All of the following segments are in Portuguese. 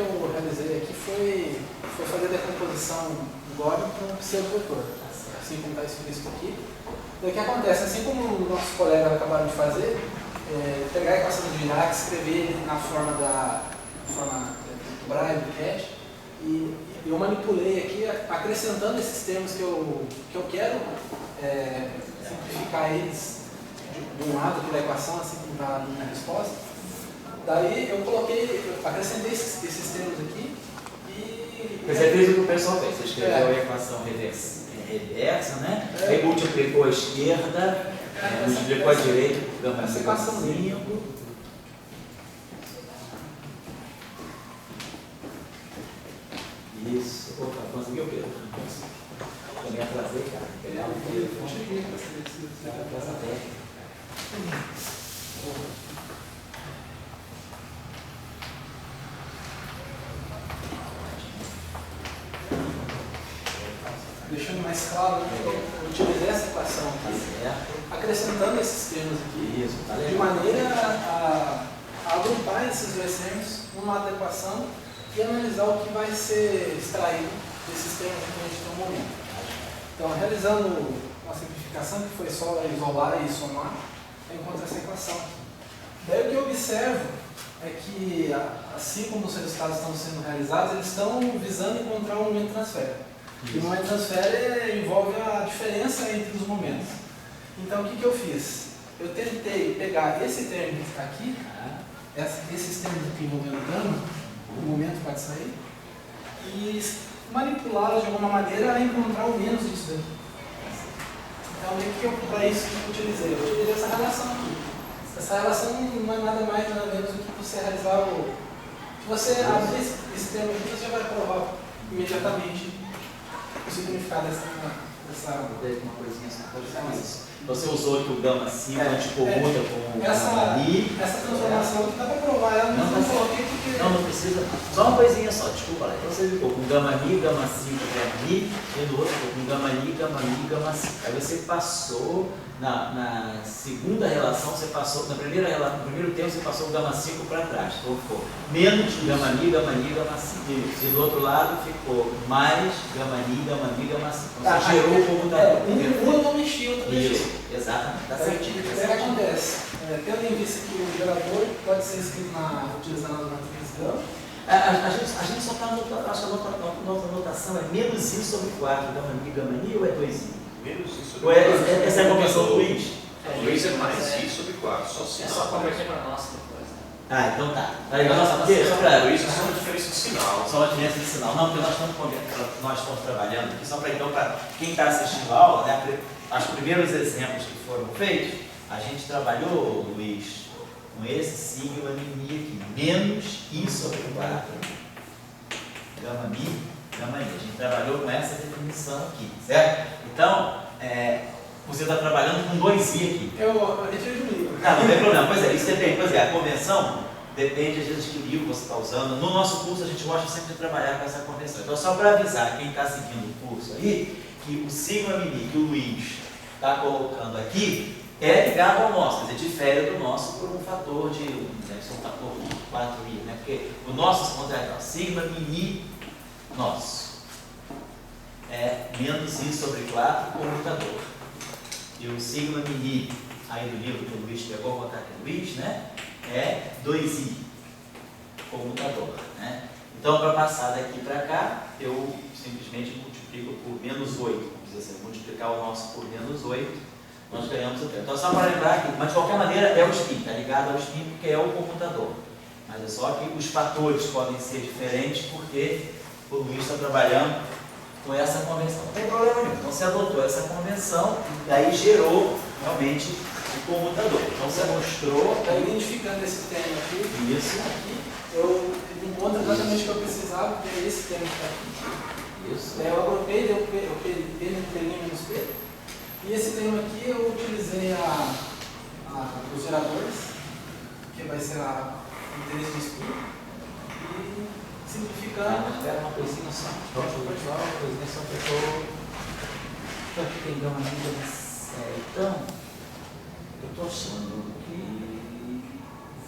eu realizei aqui foi fazer a decomposição do Goblin para um pseudo-vetor, assim como está escrito aqui. E o que acontece, assim como nossos colegas acabaram de fazer, pegar a equação de Dirac, escrever ele na forma do Braille, do CAD, e eu manipulei aqui, acrescentando esses termos que eu quero simplificar eles de um lado aqui da equação, assim como está na minha resposta. Daí eu acrescentei esses termos aqui e... Você fez o que o pessoal fez, você escreveu a equação reversa, né? Aí multiplicou a esquerda, multiplicou a direita por gama 5. Isso. Opa, conseguiu, Pedro? Eu me atrasei, cara. Pegar o telefone. Atrasa técnica. Deixando mais claro, eu utilizei essa equação aqui, acrescentando esses termos aqui, de maneira a agrupar esses dois termos numa lado da equação e analisar o que vai ser extraído desses termos que a gente tem no momento. Então, realizando uma simplificação, que foi só isolar e somar, eu encontro essa equação. Daí o que eu observo é que, assim como os resultados estão sendo realizados, eles estão visando encontrar um momento de transfer. E o momento de transfer envolve a diferença entre os momentos. Então, o que eu fiz? Eu tentei pegar esse termo que está aqui, esses termos aqui envolvendo dano, o momento pode sair, e manipulá-los de alguma maneira a encontrar o menos disso daqui. Então, para isso que eu utilizei? Eu utilizei essa relação aqui. Essa relação não é nada mais nada menos do que você realizar Se você abrir esse termo aqui, você já vai provar imediatamente o significado dessa uma coisinha só. Você usou aqui o gama 5, a gente commuta com o gama mi. Essa transformação aqui dá para provar, ela não coloquei porque... Não precisa. Só uma coisinha só, desculpa lá. Então você ficou com gama mi, gama 5, gama mi, e no outro com gama mi, gama 5. Aí você passou, na segunda relação, você passou, no primeiro tempo você passou o gama 5 para trás. Então ficou menos gama mi, gama 5. E do outro lado ficou mais gama mi, gama 5. Então você gerou o computador. Um não mexia, outro mexia. Isso, exatamente, está certinho. O que acontece? Tendo em vista que o gerador pode ser escrito utilizando a matriz gama. A gente só está anotando, acho que a nossa anotação é menos I sobre 4, gama mi ou é 2I? Menos I sobre 4. Essa é a conversão do Luiz? O Luiz é mais I sobre 4, só se. É só converter para nós depois. Então tá. Nossa, porque Luiz é só uma diferença de sinal. Só uma diferença de sinal. Não, porque nós estamos trabalhando aqui, só para quem está assistindo a aula, né, os primeiros exemplos que foram feitos, a gente trabalhou, Luiz, com esse sigma mi aqui, menos I sobre 4, gama mi, gama i. A gente trabalhou com essa definição aqui, certo? Então, você está trabalhando com 2i aqui. Eu retirei do livro. Não tem problema. Pois é, isso depende. Pois é, a convenção depende, às vezes, que livro você está usando. No nosso curso, a gente gosta sempre de trabalhar com essa convenção. Então, só para avisar quem está seguindo o curso aí, que o sigma mi que o Luiz está colocando aqui é ligado ao nosso, quer dizer, difere do nosso por um fator de, deve ser um fator de 4i, né? Porque o nosso, se contrai, sigma mi nosso é menos i sobre 4 comutador. E o sigma mi aí do livro que o Luiz pegou, vou botar aqui o Luiz, né? É 2i comutador, né? Então, para passar daqui para cá, eu simplesmente multiplico por menos 8, vamos dizer assim, multiplicar o nosso por menos 8, nós ganhamos o tempo. Então, só para lembrar aqui, mas de qualquer maneira é o spin, está ligado ao spin porque é o computador. Mas é só que os fatores podem ser diferentes porque o Luiz está trabalhando com essa convenção. Não tem problema nenhum. Então, você adotou essa convenção e aí gerou realmente o computador. Então, você mostrou... Está identificando esse termo aqui. Isso. Aqui, eu encontro exatamente o que eu precisava, que é esse termo que está aqui. Isso. Daí eu agrupei, deu P menos P. E esse termo aqui eu utilizei os geradores, que vai ser o interesse do spin. E simplificando. Espera uma coisinha só. Uma coisinha só que eu aqui tem gama amiga. Então, eu estou achando que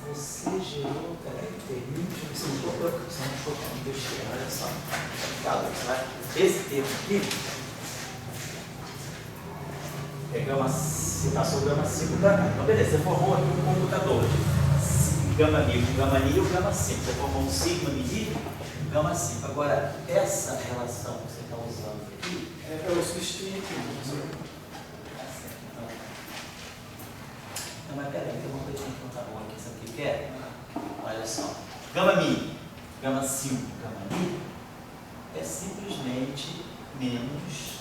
você gerou. Peraí, termine. Deixa eu ver se eu não estou. simplificado. Esse termo aqui é gama, se passou gama 5 para cá. Então, beleza, você formou aqui um computador de gama mi, gama ni ou gama 5. Você formou um sigma mini, gama 5. Agora, essa relação que você está usando aqui, eu substituí aqui. Não, mas peraí, tem uma coisa que não tá bom aqui. Sabe o que é? Olha só. Gama mi, gama 5, gama ni é simplesmente menos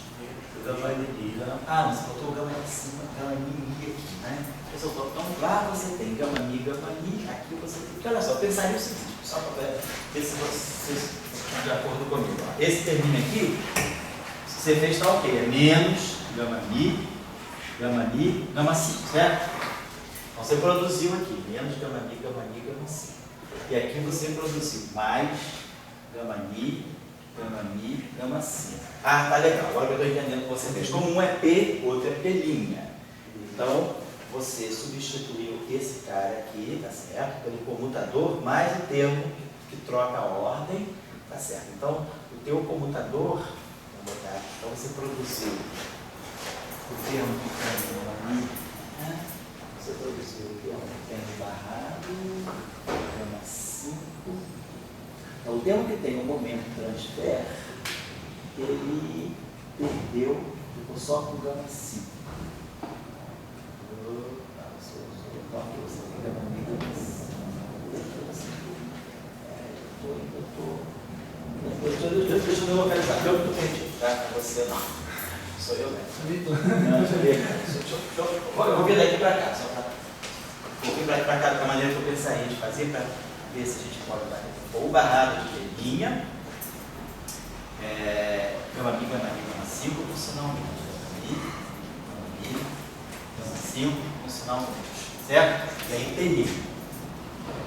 gama ni. Ah, mas você botou o gama de cima, gama ni aqui, né? Então lá você tem gama mi, aqui você tem. Porque olha só, pensaria o seguinte, só para ver se vocês estão de acordo comigo. Esse termino aqui, você fez tá ok, é menos gama mi, gama 5, certo? Então você produziu aqui, menos gama mi, gama 5. E aqui você produziu mais gama mi, gama 5. Ah, tá legal, agora que eu estou entendendo o que você fez. Como um é P, outro é P'. Então, você substituiu esse cara aqui, tá certo? Pelo comutador, mais o termo que troca a ordem, tá certo? Então, o teu comutador, vamos botar aqui, então você produziu o termo que tem gama mi, né? Você produziu o termo que tem barrado, gama 5. Então, o termo que tem o momento transfer, ele perdeu, ficou só com gama 5. Você tem gama mi, gama 5. Deixa eu me localizar, eu não estou perdido, tá? Você não. Sou eu, né? Não, eu vou vir daqui para cá, só para. Vou vir para cá da maneira que eu pensaria de fazer para ver se a gente pode dar. Ou barrado de linha, gama mi, gama 5, com sinal menos. Gama 5, com sinal menos. Certo? E aí P'.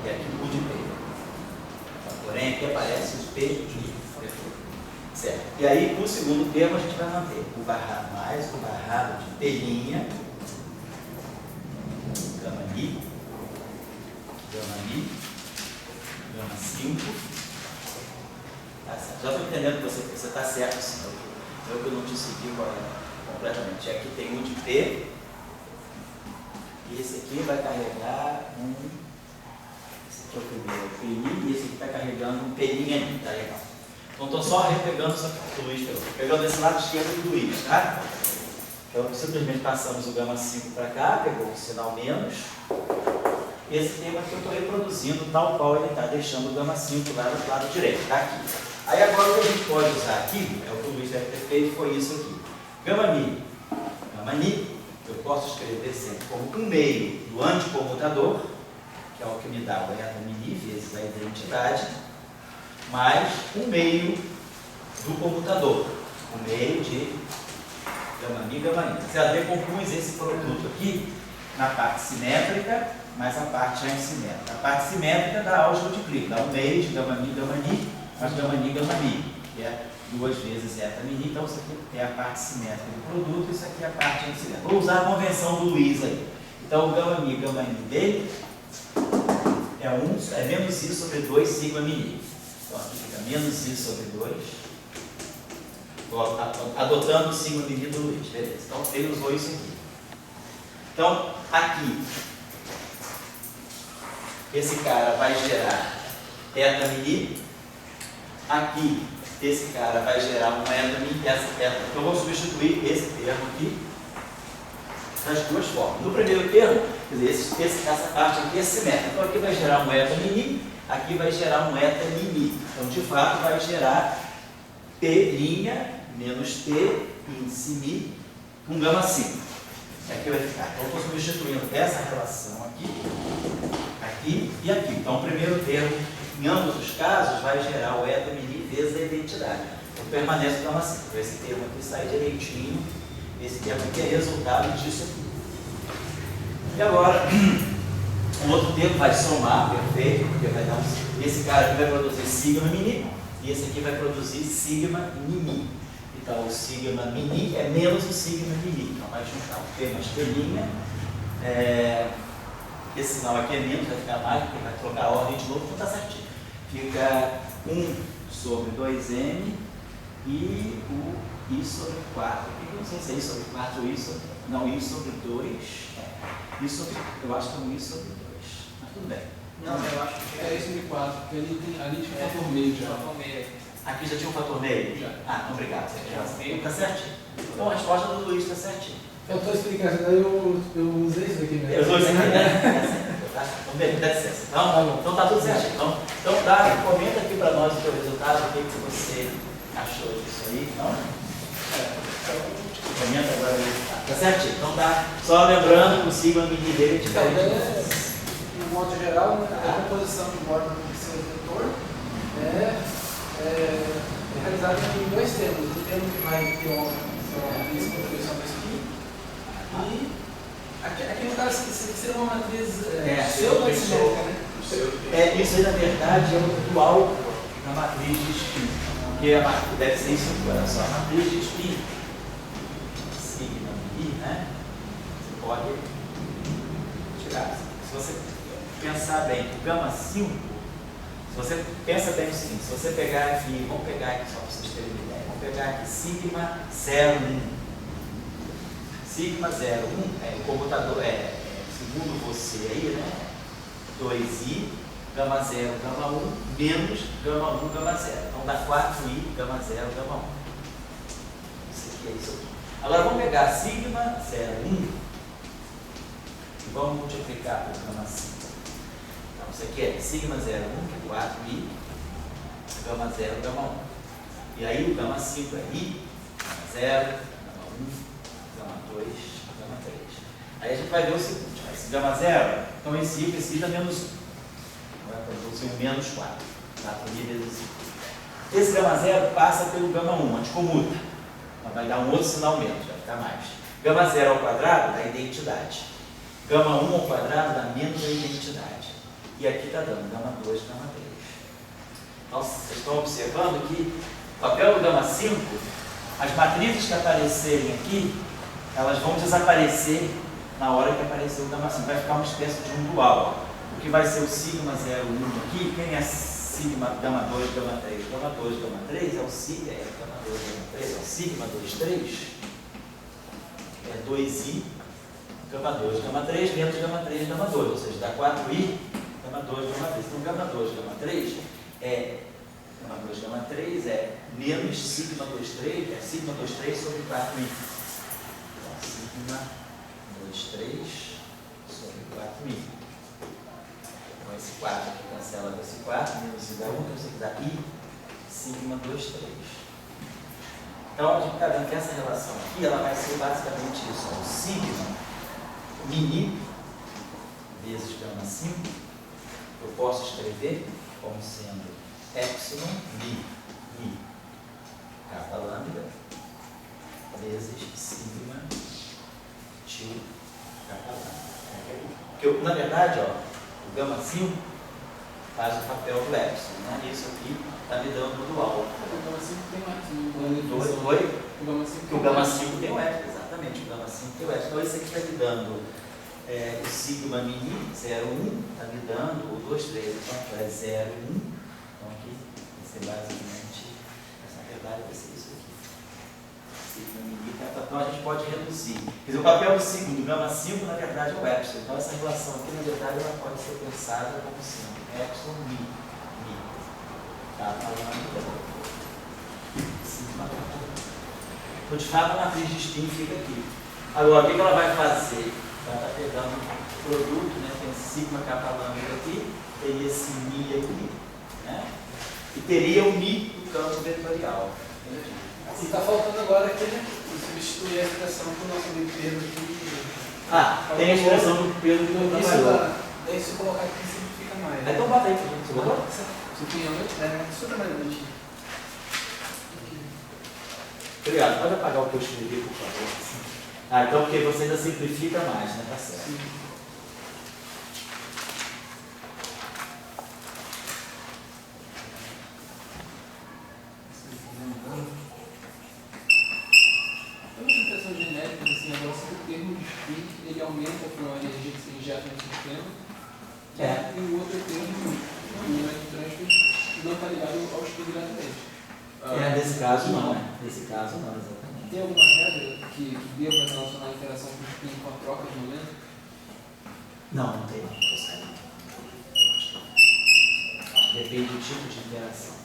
E aqui o de P. Porém, aqui aparece o P'. Certo? E aí, o segundo termo a gente vai manter o barrado mais o barrado de P', gama mi, gama 5. Tá certo. Já estou entendendo que você está certo, sim. Eu que não te segui completamente. Aqui tem um de P, e esse aqui vai carregar um. Esse aqui é o primeiro P', e esse aqui está carregando um P', tá legal. Então, estou só repegando isso aqui do Luiz, pegando esse lado esquerdo do Luiz, tá? Então, simplesmente passamos o gama 5 para cá, pegou o sinal menos. Esse termo aqui eu estou reproduzindo tal qual ele está, deixando o gama 5 lá do lado direito, tá aqui. Aí agora o que a gente pode usar aqui, é o que o Luiz deve ter feito, foi isso aqui. Gama mi, gama ni, eu posso escrever sempre como um meio do anticomutador, que é o que me dá o eta mini vezes a identidade, mais um meio do computador, o meio de gama mi, gama ni. Você decompôs esse produto aqui na parte simétrica, mais a parte antissimétrica. A parte simétrica dá álgebra de Clique, dá um meio de gama mi, mais gama ni, que é 2 vezes eta mini. Então, isso aqui é a parte simétrica do produto, isso aqui é a parte antissimétrica. Vou usar a convenção do Luiz aí. Então, o gama mi dele é menos i sobre 2 sigma mini. Então, aqui fica menos i sobre 2, adotando o sigma mini do Luiz, beleza. Então, ele usou isso aqui. Então, aqui, esse cara vai gerar eta mini, aqui, esse cara vai gerar um eta mini, então eu vou substituir esse termo aqui das duas formas. No primeiro termo, quer dizer, essa parte aqui é simétrica, então aqui vai gerar um eta mini, aqui vai gerar um eta mini. Então, de fato, vai gerar P' menos T índice mi com gama 5. Aqui vai ficar. Então, eu estou substituindo essa relação aqui e aqui. Então, o primeiro termo, em ambos os casos, vai gerar o eta mini vezes a identidade. Então, permanece o gama 5. Então, esse termo aqui sai direitinho. Esse termo aqui é resultado disso aqui. E agora, o outro termo vai somar, perfeito, porque vai dar esse cara aqui vai produzir sigma mini e esse aqui vai produzir sigma mini. Então, o sigma mini é menos o sigma mini. Então, vai juntar o P mais P'. Esse sinal aqui é menos, vai ficar mais, porque vai trocar a ordem de novo, então está certinho. Fica 1 sobre 2m e o I sobre 4. Eu não sei se é I sobre 4 ou I sobre... Não, I sobre 2. I sobre... Eu acho que é um I sobre 2. Mas tudo bem. Não, eu acho que é I sobre 4, porque ali tinha um fator meio já. Aqui já tinha um fator meio? Já. Ah, então obrigado. Está certinho. Então a resposta do Luiz está certinho. Eu estou explicando, eu usei isso aqui mesmo. Eu usei isso aqui, né? Então, beleza, dá licença. Então tá tudo certo. Então comenta aqui para nós o teu resultado, o que você achou disso aí. Então, comenta agora o resultado. Tá certinho? Então tá. Só lembrando que o sigma mini dele é diferente. No modo geral, a composição de borda do seu vetor é realizada em dois termos. O termo que vai ter uma contribuição do esqui e aqui no caso seria uma matriz pseudo-assimétrica, né? Isso aí na verdade é o dual da matriz de spin. Porque deve ser isso aqui, olha só. A matriz de spin, sigma i, né? Você pode tirar. Se você pensar bem, o gama 5, se você pensa bem o seguinte, se você pegar aqui, vamos pegar aqui só para vocês terem uma ideia, vamos pegar aqui sigma 01. Sigma 01 é o computador, segundo você aí, né? 2i, gama 0, gama 1, menos gama 1, gama 0. Então dá 4i, gama 0, gama 1. Isso aqui é isso aqui. Agora vamos pegar sigma 01 e vamos multiplicar por gama 5. Então isso aqui é sigma 01, que é 4i, gama 0, gama 1. E aí o gama 5 é i, gama 0, gama 1, gama 2, gama 3. Aí a gente vai ver o seguinte, esse gama 0, então esse i precisa menos 1. Vai produzir um menos 4. 4i vezes 5. Esse gama 0 passa pelo gama 1, anticomuta. Então vai dar um outro sinal menos, vai ficar mais. Gama 0 ao quadrado dá identidade. Gama 1 ao quadrado dá menos a identidade. E aqui está dando gama 2, gama 3. Então, vocês estão observando que o papel do gama 5, as matrizes que aparecerem aqui, elas vão desaparecer na hora que aparecer o gama 5. Vai ficar uma espécie de um dual. O que vai ser o sigma 01 aqui, quem é sigma gama 2, gama 3? Gama 2, gama 3 é o sigma, gama 2, gama 3 é o sigma 2, 3. É 2i, gama 2, gama 3, menos gama 3, gama 2. Ou seja, dá 4i, gama 2, gama 3. Então, gama 2, gama 3 é... Gama 2, gama 3 é menos sigma 2, 3, é sigma 2, 3 sobre 4i. Então, sigma 2, 3 sobre 4i. Então, esse 4 aqui cancela com esse 4, menos i dá 1, então isso aqui dá i, sigma 2, 3. Então, a gente está vendo que essa relação aqui, ela vai ser basicamente isso, ó, o sigma mini vezes gama 5, eu posso escrever como sendo epsilon mi kappa lambda vezes sigma tio kappa lambda. Porque, na verdade, ó, o gama 5 faz o papel do epsilon, né? Isso aqui está me dando o dual. O gama 5 tem um epsilon. O gama 5 tem o epsilon, exatamente. O gama 5 tem o epsilon. Então, isso aqui está me dando o sigma mini 0, 1, está me dando o 2, 3. Então, é 0, 1. Então, aqui vai ser basicamente, essa verdade vai ser isso aqui. Sigma mini, então a gente pode reduzir. Quer dizer, o papel do sigma do gama 5, na verdade, é o epsilon. Então, essa relação aqui, na verdade, ela pode ser pensada como sendo epsilon mi. Tá falando sigma. Então, de fato, a matriz de spin fica aqui. Agora, o que ela vai fazer? Ela está pegando o produto, né? Tem esse sigma kappa lambda aqui, teria esse mi aqui, né? E teria o mi do campo vetorial. E está faltando agora aquele substituir a expressão que o nosso amigo Pedro aqui. Tem a expressão do Pedro que eu trabalhou. Daí se colocar aqui simplifica mais. Então bota aí pra gente. Você botou? Super mais bonitinho. Obrigado. Pode apagar o que eu escrevi, por favor. Então porque você ainda simplifica mais, né? Tá certo. Sim. Tem uma expressão genérica assim, agora se o termo de spin ele aumenta com a energia que se injeta no sistema. E o outro termo, o electrónico, não está ligado ao spin diretamente. Nesse caso não, né? Nesse caso não, exatamente. Tem alguma regra que deva relacionar a interação com o spin com a troca de momento? Não, não tem não. Depende do tipo de interação.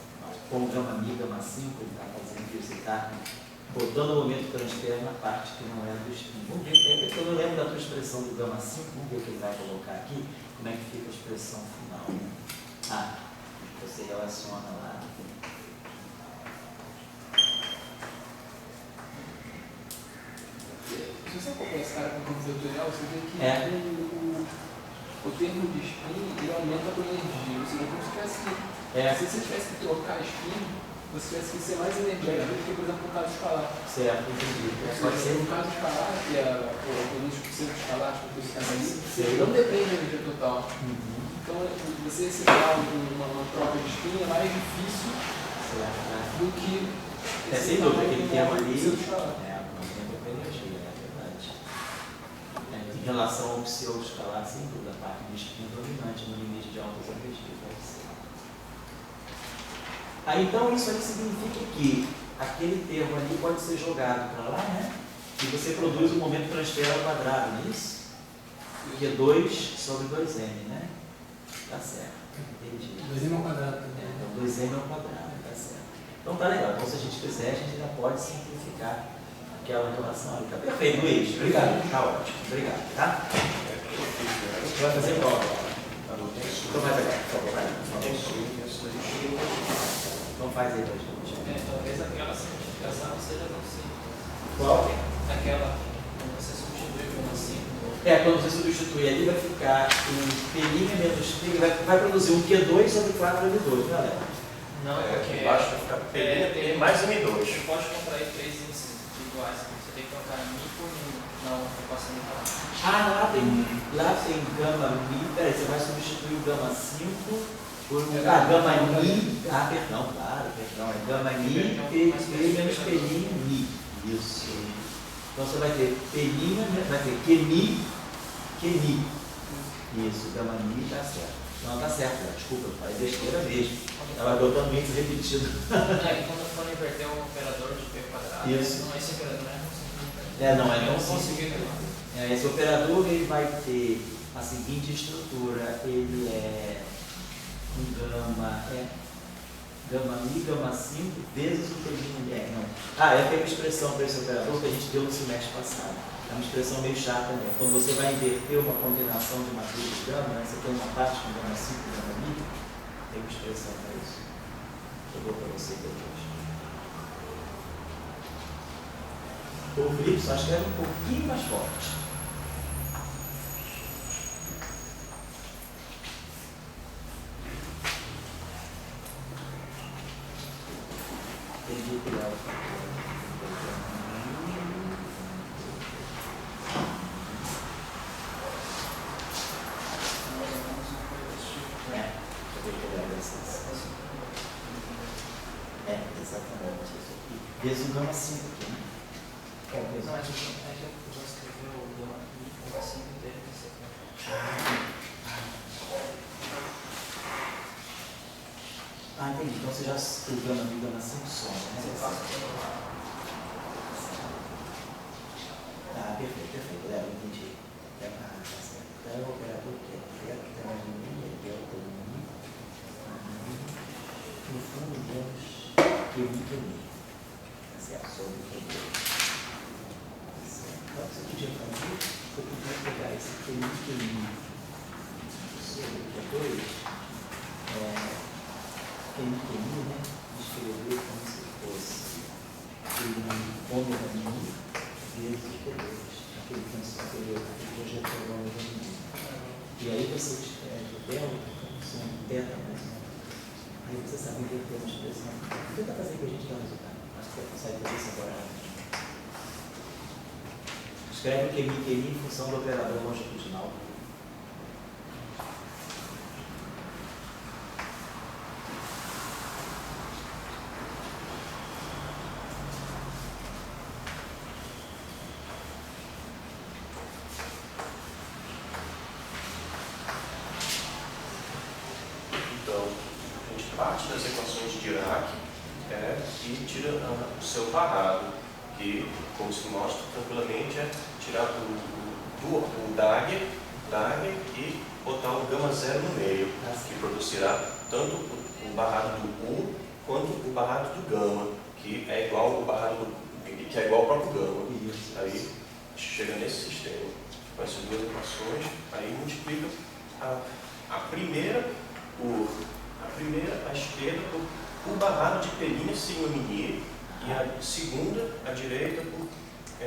Como o gama mi, gama 5, ele está fazendo isso, ele está botando o momento transfer na parte que não é do spin. Vamos ver, eu não lembro da tua expressão do gama 5, vamos ver o que ele vai colocar aqui, como é que fica a expressão final. Você relaciona lá. Se você acompanha esse cara com o vetorial, você vê que o termo de spin ele aumenta com energia. Ou seja, como se tivesse que. Se você tivesse que trocar spin, você tivesse que ser mais energético do que, por exemplo, no caso escalar. Certo, entendi. Pode ser no caso escalar, que é o nível escalar, que você está ali, não depende da energia total. Então, você executar uma troca de spin é mais difícil do que. Sem dúvida, aquele termo ali. Em relação ao pseudo-escalar, sem dúvida, a parte do spin dominante no limite de altas energias deve ser. Então, isso aí significa que aquele termo ali pode ser jogado para lá, né? E você produz um momento transfer ao quadrado, não é isso? Que é 2 sobre 2m, né? Tá certo, entendi. 2m ao quadrado também. Então, 2m ao quadrado, tá certo. Então, tá legal. Então, se a gente quiser, a gente já pode simplificar aquela relação ali. Tá perfeito, Luiz. Obrigado. Tá ótimo. Obrigado, tá? Você vai fazer prova. Então faz agora, por favor. Então faz aí, Luiz. Talvez aquela simplificação seja não simples. Qual? Aquela, quando você substitui como assim. Quando você substituir ali, vai ficar um pelinha menos P, vai produzir um Q2 sobre 4M2, galera. Não, porque embaixo vai ficar P mais M2. Você pode contrair 3 índices iguais. Você tem que trocar mi por mi. Não, eu posso lá tem gama mi. Peraí, você vai substituir o gama 5 por um gama mi. Perdão, é gama mi, P menos pelinha mi. Isso. Então você vai ter pelinha, vai ter QMI. Isso, gama mi está certo. Não, tá certo, desculpa, eu falei besteira mesmo. Estava botando muito repetido. Quando for inverter um operador de P quadrado, isso. Não, esse operador não é tão simples. Esse operador ele vai ter a seguinte estrutura, ele é um gama mi, gama 5 vezes o pelinho tem uma expressão para esse operador que a gente deu no semestre passado. É uma expressão meio chata mesmo. Quando você vai inverter uma combinação de matrizes de gama, né, você tem uma parte com gama 5 e gama mi, tem uma expressão para isso. Eu vou para você depois. O Felipe só escreve um pouquinho mais forte. Entendi que Léo. Exatamente isso aqui. Vezes um gama 5 aqui, né? Não, mas eu vou escrever o gama mi, gama 5 dele, que você quer. Entendi. Então você já o gama mi, gama 5 só, né? Perfeito. Léo, entendi. Tá certo. Então é o operador que é delta mi, é delta mi. No fundo, temos QMI. Tá certo? Sobre QMI. Então, você podia fazer, você podia pegar esse QMI sobre Q2, QMI, né? Escrever como se fosse ômega mi vezes Q2. Aquele projetor ômega mi. E aí você escreve o delta como se um beta mais ou menos. Aí você sabe inverter uma expressão. Tenta fazer que a gente dá um resultado. Acho que você consegue fazer isso agora. Escreve o QMI em função do operador longitudinal. Então, a gente parte das equações de Dirac e tira o seu barrado, que, como se mostra tranquilamente, é tirar o DAG e botar o gama zero no meio, que produzirá tanto o barrado do U quanto o barrado do gama, que é igual ao próprio gama. Aí chega nesse sistema, com essas duas equações, aí multiplica a primeira à esquerda por barrado de P' sigma mini, e a segunda à direita por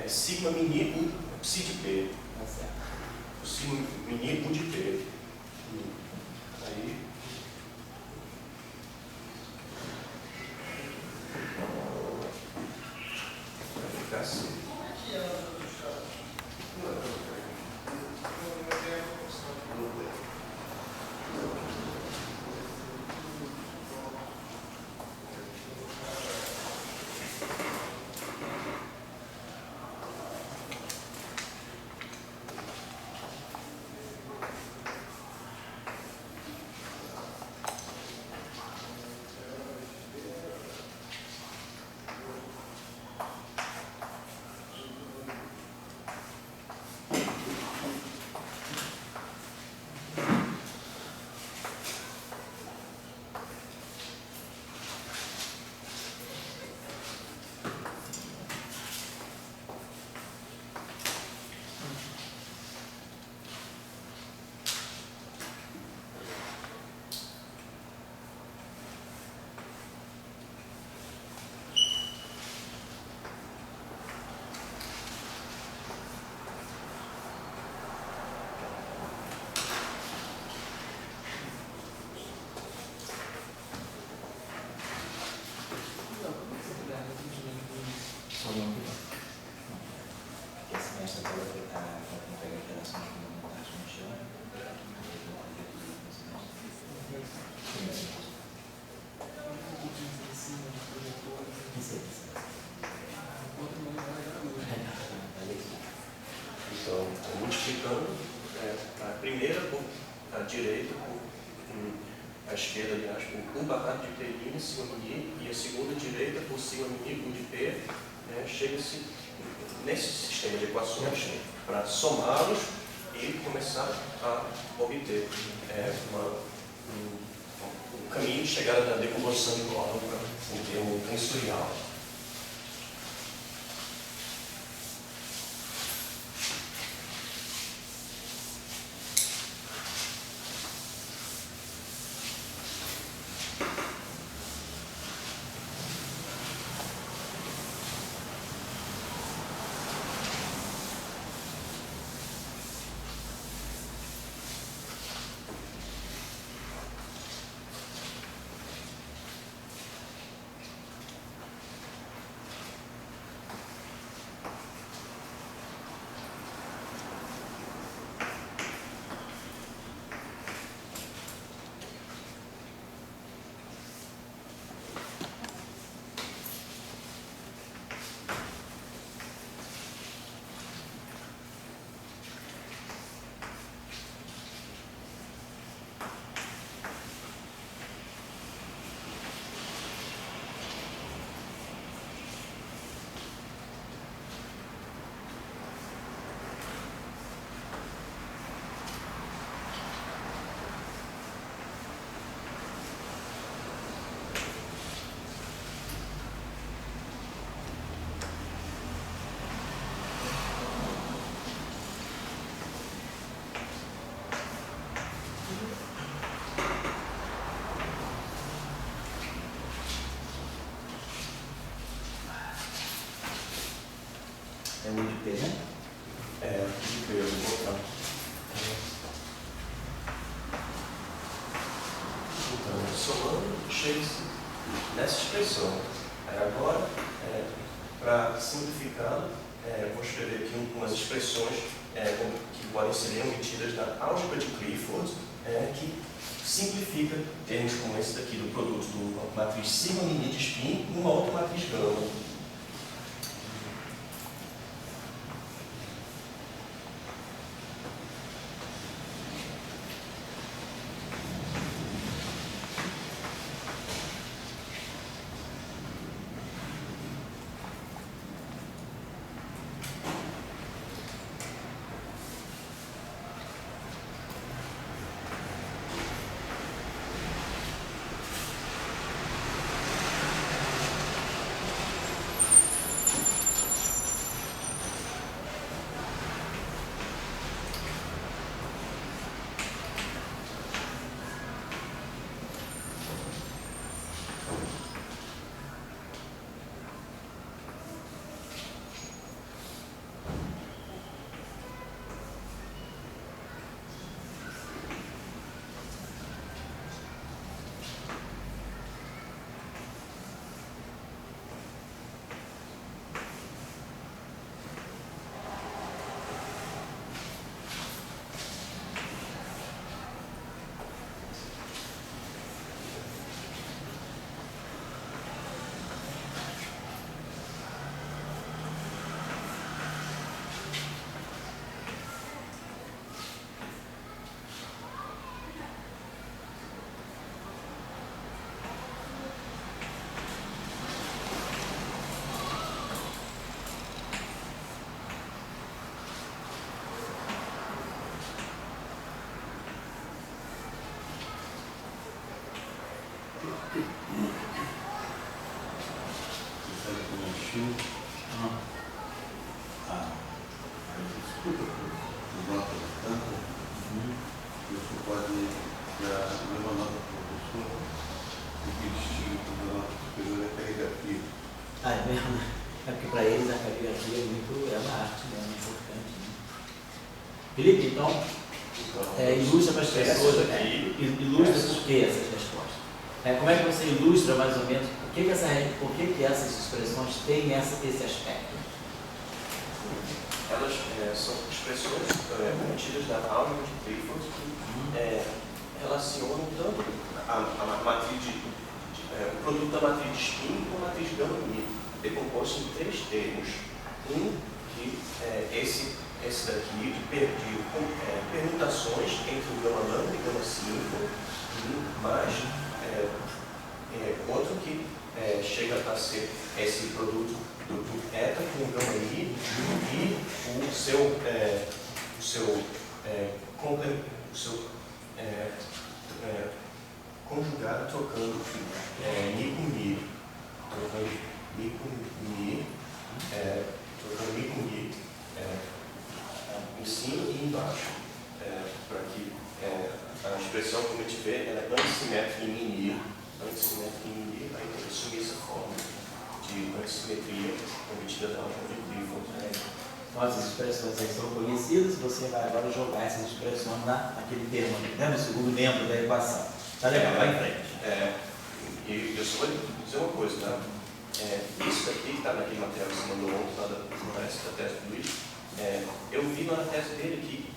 sigma mini U psi de P. O sigma mini U de P. Aí vai ficar assim. Então, multiplicando a primeira à direita, à esquerda, aliás, por U barrado de P' sigma mini, e a segunda à direita por sigma mini U de P, chega-se nesse sistema de equações para somá-los e começar a obter um caminho de chegada da decomposição de Gordon para o termo tensorial. É o de P, né? É, de P, eu vou botar. Então, somando, chega-se nessa expressão. Aí agora, para simplificar, vou escrever aqui umas expressões que podem ser omitidas da álgebra de Clifford, que simplifica termos como esse daqui do produto de uma matriz sigma mini de spin e uma outra matriz gama. distingo. Desculpa, nota tanto. Isso pode dar a mesma nota para o professor, e que distingue a nota superior é caligrafia. Ah, é mesmo? É porque para eles a caligrafia é uma arte mesmo, importante. Né? Felipe, então, ilustra para as pessoas, ilustra por que essas respostas. Como é que você ilustra mais ou menos por que essas expressões têm esse aspecto? Elas são expressões obtidas da aula de Clifford que relacionam tanto a matriz o produto da matriz de spin com a matriz de gama-mi, decomposto em 3 termos. Que esse daqui perdiu permutações entre o gama lambda e gama 5, mais outro que chega a ser esse produto do eta com o gama i e o seu conjugado trocando mi com mi, trocando mi com mi em cima e embaixo, para que a expressão, como a gente vê, ela é antissimétrica em mi, aí tem que assumir essa forma de antissimetria obtida da algebra de Clifford. Então, essas expressões aí são conhecidas, você vai agora jogar essas expressões naquele termo, né, no segundo membro da equação. Tá legal, vai em frente. E eu só vou dizer uma coisa, tá? Isso daqui que está naquele material que você mandou ontem, lá da tese do Luiz, eu vi na tese dele que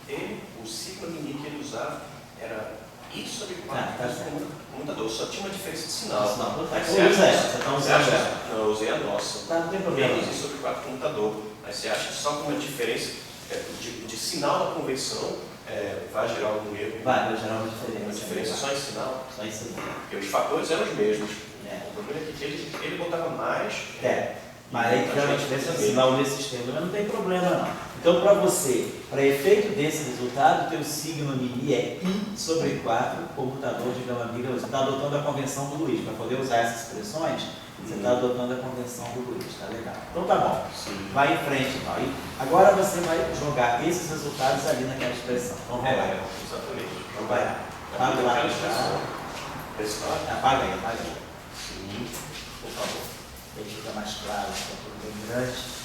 o sigma mini que ele usava era I sobre 4 como comutador, só tinha uma diferença de sinal. Você usa essa, você está usando essa? Não, eu usei a nossa. Não tem problema. I sobre 4 comutador. Aí você acha que só com uma diferença de sinal da convenção vai gerar algum erro? Vai gerar uma diferença. Uma diferença só em sinal? Só em sinal. Porque os fatores eram os mesmos. O problema é que ele botava mais. Mas aí que a diferença de sinal nesse sistema não tem problema não. Então, para você, para efeito desse resultado, o teu sigma mini é I sobre 4, computador de gama amiga. Você está adotando a convenção do Luiz. Para poder usar essas expressões, você está adotando a convenção do Luiz. Tá legal. Então tá bom. Sim. Vai em frente então. E agora você vai jogar esses resultados ali naquela expressão. Então vamos lá. Exatamente. Então vai lá. Apaga lá. Apaga aí, apaga aí. Sim, por favor. Aí fica mais claro, fica tudo bem grande.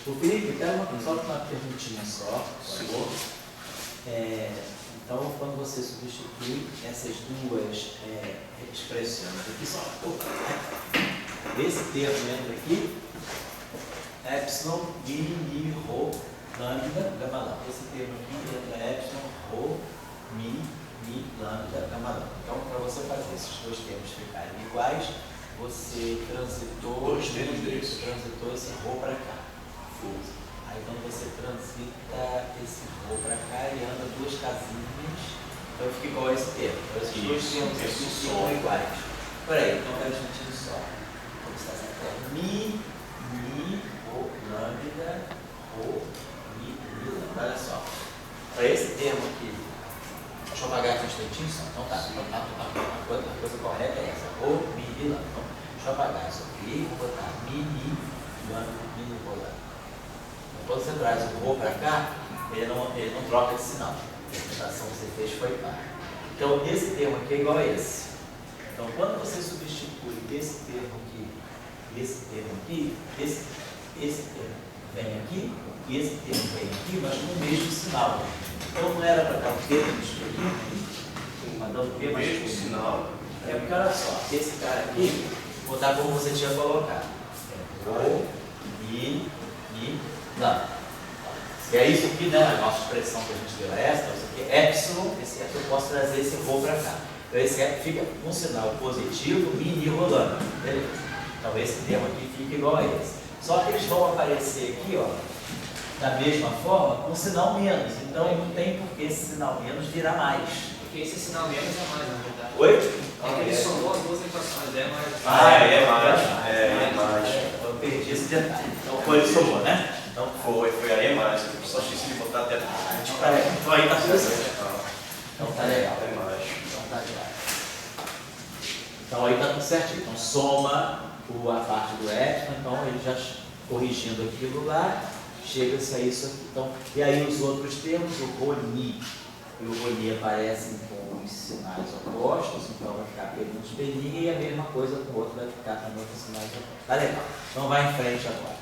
O Felipe, só uma perguntinha só. Senhor, Então, quando você substitui essas duas expressões aqui, só esse termo entra aqui, epsilon, mi, rho, lambda, gama lambda. Esse termo aqui entra epsilon, rho, mi, lambda, gama lambda. Então, para você fazer esses dois termos ficarem iguais, você transitou Dois termos desses. transitou esse rho para cá. Aí quando você transita esse rho para cá, ele anda duas casinhas, então fica igual a esse termo. Então, esses dois termos aqui ficam iguais. Peraí, então quero juntinho só. Então está certo. Mi, rho, lambda, rho, mi, lambda. Olha só. Para esse termo aqui, deixa eu apagar aqui um instantinho só. Então tá, a coisa correta é essa. Rho, mi, lambda. Então, deixa eu apagar isso aqui, vou botar mi, lambda, mi, lambda. Quando você traz o rho para cá, ele não troca de sinal. A interpretação que você fez foi par. Então, esse termo aqui é igual a esse. Então, quando você substitui esse termo aqui, esse termo vem aqui, e esse termo vem aqui, mas no mesmo sinal. Então, não era para dar um termo aqui, mas dando o mesmo sinal. É porque, olha só, esse cara aqui, vou botar como você tinha colocado. Rho, mi, lambda. E é isso aqui, né? A nossa expressão que a gente deu é essa, isso aqui é epsilon, esse aqui eu posso trazer esse rho para cá. Então esse aqui fica um sinal positivo, mi, rolando. Beleza? Então esse termo aqui fica igual a esse. Só que eles vão aparecer aqui, ó, da mesma forma, com sinal menos. Então não tem por que esse sinal menos virar mais. Porque esse sinal menos é mais, na verdade. Oi? Porque ele somou as duas equações, é mais. É mais. Eu perdi esse detalhe. Então foi ele somou, né? Então Foi aí é mais. Eu só esqueci de botar até. então aí tá tudo certo. Então tá legal. É mais. Então tá legal. Então aí tá tudo certinho. Então soma a parte do epsilon, então ele já corrigindo aquilo lá, chega-se a isso aqui. Então, e aí os outros termos, o roni e o roni aparecem com os sinais opostos, então vai ficar perguntas pelinha, e a mesma coisa com o outro vai ficar também com sinais opostos. Tá legal. Então vai em frente agora.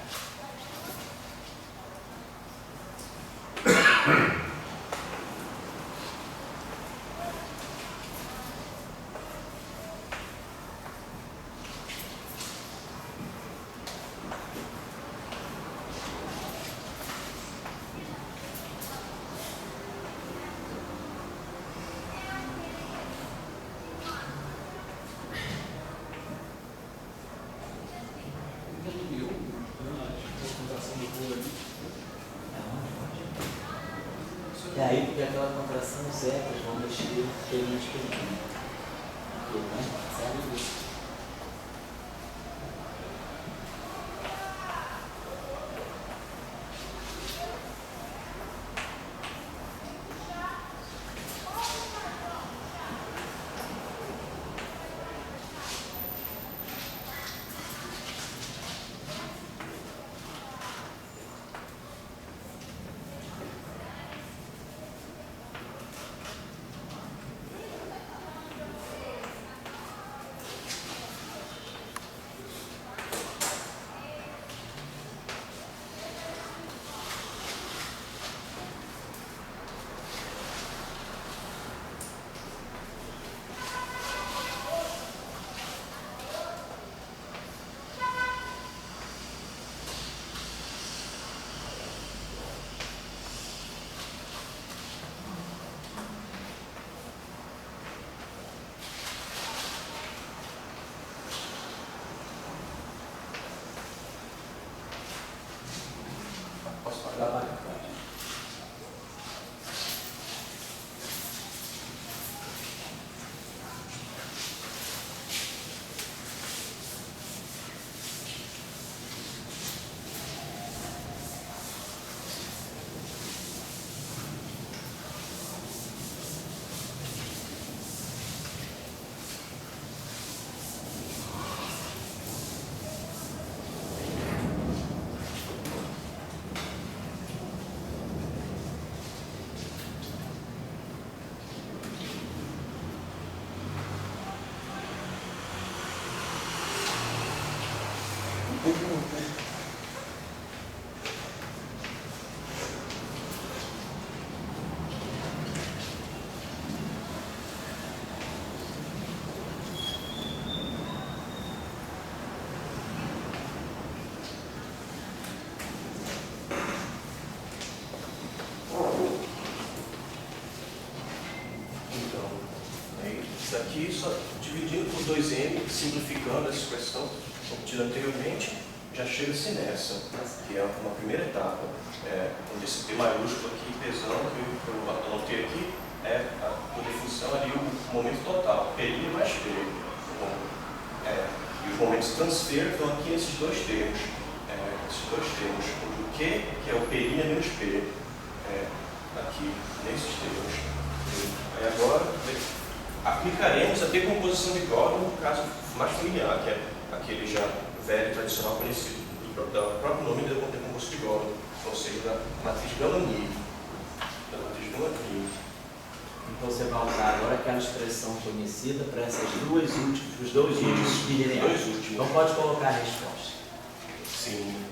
E aí, porque aquela contração certa, vão mexer perante pelinha. Ok, né? Sabe isso? Posso falar? Trabalho, pode. esses 2M, simplificando essa expressão obtida anteriormente, já chega-se nessa, que é uma primeira etapa, onde esse P maiúsculo aqui, Pzão, que eu anotei aqui, é por definição ali o momento total, P' mais P. E os momentos de transfer estão aqui nesses dois termos, onde o Q, que é o P' menos P, aqui nesses termos. Aí agora aplicaremos a decomposição de Gauss no caso mais familiar, que é aquele já velho, tradicional, conhecido do próprio nome da decomposição de Gauss, ou seja, da matriz Galani. Então você vai usar agora aquela expressão conhecida para os dois últimos bilineares. Então pode colocar a resposta. Sim.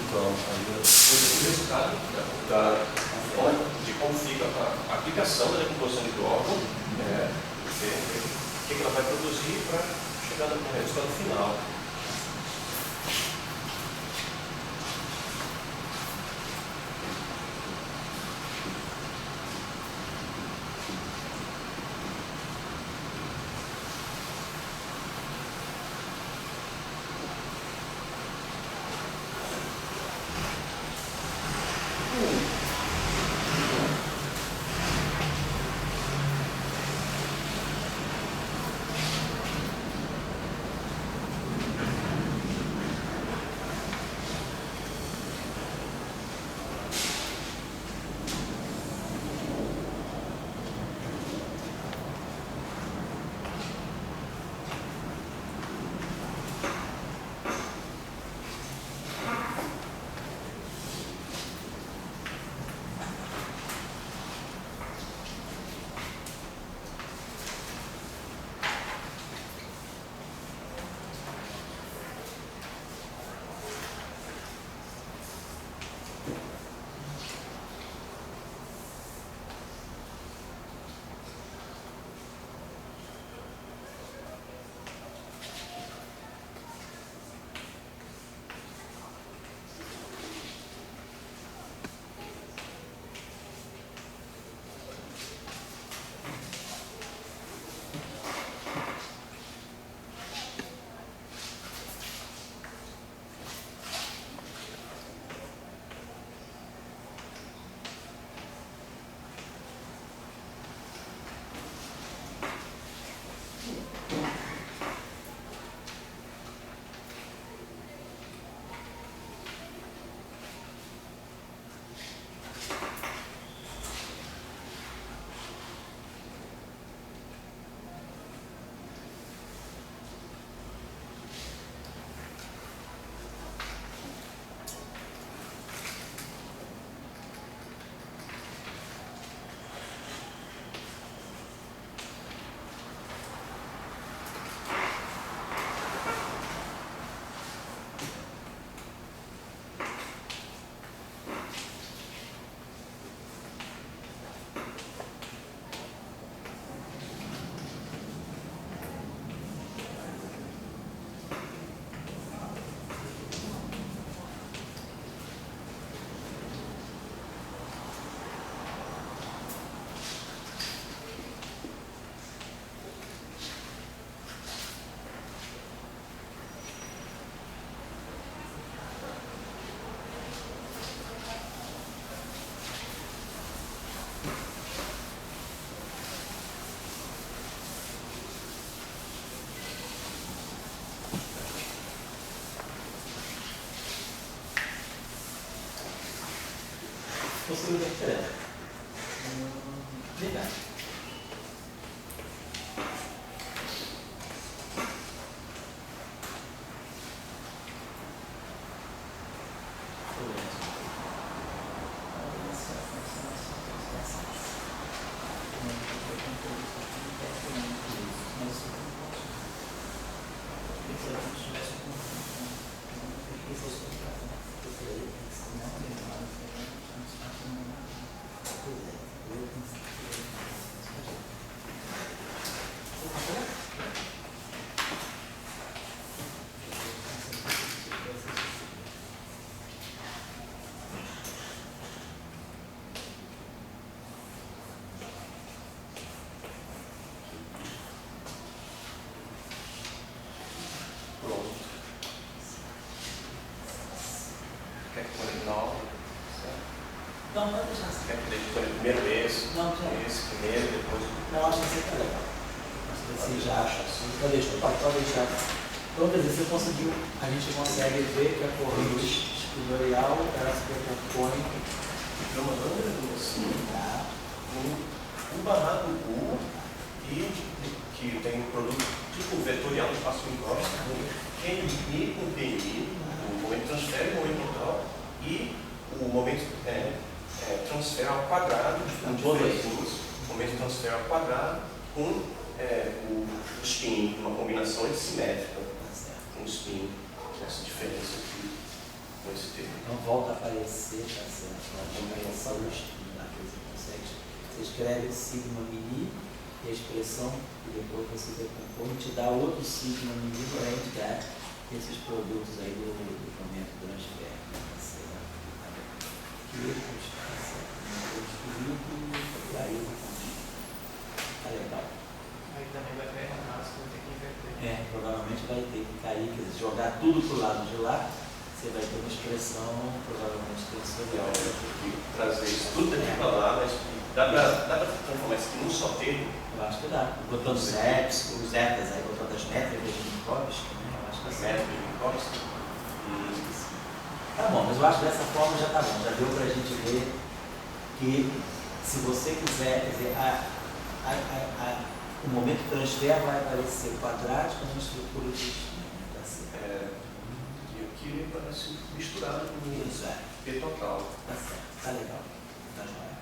Então, o resultado de como fica a aplicação da decomposição de Gauss, o que ela vai produzir para chegar no resultado final. consigo ver diferente. Obrigado. Pronto. Quer que põe 9? Não, pode deixar assim. Quer que deixe primeiro esse? Não, já. Esse primeiro, depois. Não, acho que você está legal. Você já acha assim? Pode deixar. Então, quer dizer, você conseguiu, a gente consegue ver que a corrente espinhorial ela se decompõe Gama lambda assim, tá? um barrado U e que tem um produto tipo vetorial de espaço encosta, QMI com PI, o momento transfere, o momento total e o momento transfer ao quadrado com diferentes momento transfer ao quadrado com o spin, uma combinação simétrica com o spin, essa diferença aqui com esse termo. Então volta a aparecer, tá certo? A combinação do spin lá que você consegue. Você escreve sigma mini e a expressão que depois você decompõe te dá outro sigma mini para indicar esses produtos aí do momento transfer. Tá certo? E aí tá legal. Aí também vai cair na massa, vou ter que inverter. Provavelmente vai ter que cair, quer dizer, jogar tudo pro lado de lá, você vai ter uma expressão provavelmente tensorial. E trazer isso tudo daqui para lá, mas dá para transformar isso aqui num só termo? Eu acho que dá. Botando os zetas aí, botando as métricas de Minkowski, né? Eu acho que é Métrica de Minkowski. Tá bom, mas eu acho que dessa forma já tá bom. Já deu pra gente ver que se você quiser, quer dizer, o momento transfer vai aparecer quadrático na estrutura de destino, tá certo? E aqui parece misturado com Isso é. P total. Tá certo, tá legal. Tá joia.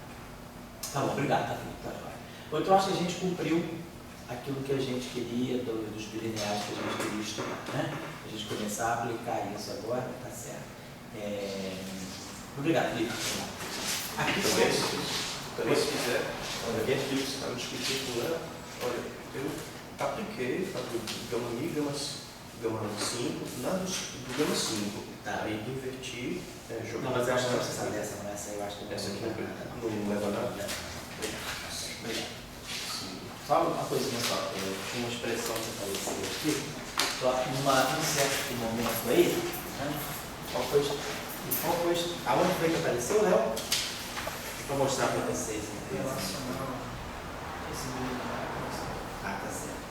Tá bom, obrigado, tá feito, tá joia. Bom, então acho que a gente cumpriu aquilo que a gente queria, dos bilineares que a gente queria estudar, né? A gente começar a aplicar isso agora, tá certo. Obrigado, Felipe. Aqui Também se quiser, olha, aqui que você estava discutindo, né? Olha, eu apliquei a do gama mi, gama 5, na do gama 5. Tá. Aí inverti, joguei. Não, mas eu acho que não precisa dessa, não. Essa eu acho que Essa aqui não não leva nada. Obrigado. Só uma coisinha só, eu tinha uma expressão que apareceu aqui, só num certo momento aí, né? Aonde foi que apareceu, Léo? Vou mostrar para vocês. Relacionar esse vídeo Ah, tá certo.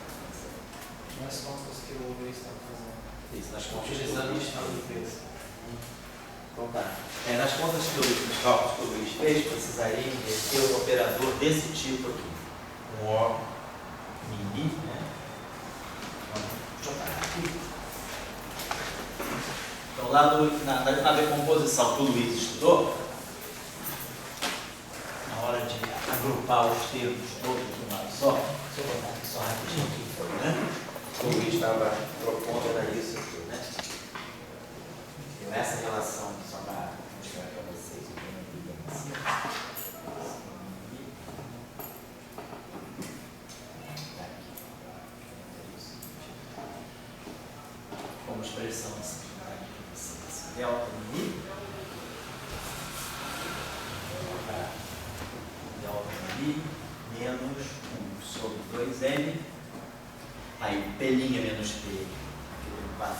nas contas que o Luiz está fazendo. Isso, nas contas Utilizando que o estado de fez. Então tá. Nas contas que os cálculos que o Luiz fez, precisaria inverter o operador desse tipo aqui. Um O mini, né? Deixa eu parar aqui. Então lá na decomposição que o Luiz estudou, na hora de agrupar os termos todos de um lado só, deixa eu botar aqui só rapidinho aqui, né? O Luiz estava propondo era isso aqui, né? Então, essa relação só para mostrar para vocês o que é assim. Como expressão assim, delta mi, delta mi menos 1 sobre 2m, aí P' menos P, aqui 4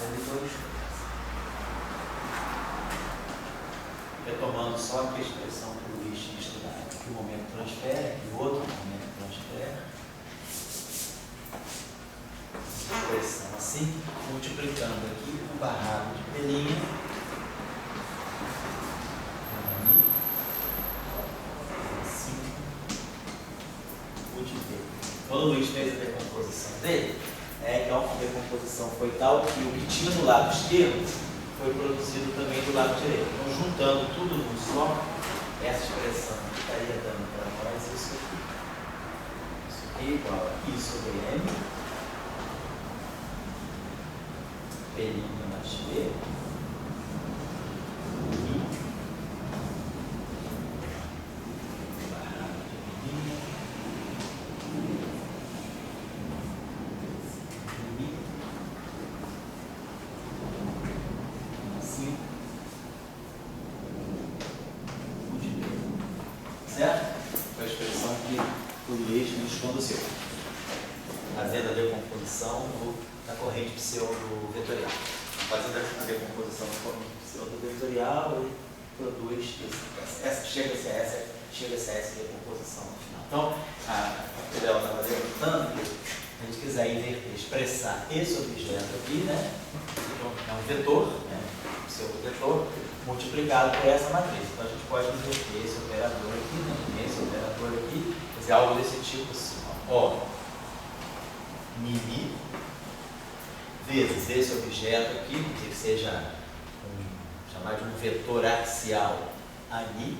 retomando só aqui a expressão que o Luiz tinha estudado, aqui o momento transfere, aqui o outro momento transfere, expressão assim, multiplicando aqui o barrado de P', Quando o Luiz fez a decomposição dele, então a decomposição foi tal que o que tinha do lado esquerdo foi produzido também do lado direito. Então, juntando tudo num só, essa expressão estaria dando para nós isso aqui. Isso aqui é igual a I sobre M, P' mais B, certo? Foi a expressão que o Luiz nos conduziu, fazendo a decomposição da corrente pseudo-vetorial. Fazendo a decomposição da corrente pseudo-vetorial e produz chega-se a essa decomposição no final. Então, o Léo estava levantando que a gente quiser inverter, expressar esse objeto aqui, né? É um vetor, né? Pseudo-vetor, multiplicado por essa matriz. Então a gente pode inverter esse operador aqui, né? Esse operador aqui, fazer algo desse tipo assim, ó, mini vezes esse objeto aqui, que seja chamar de um vetor axial ali,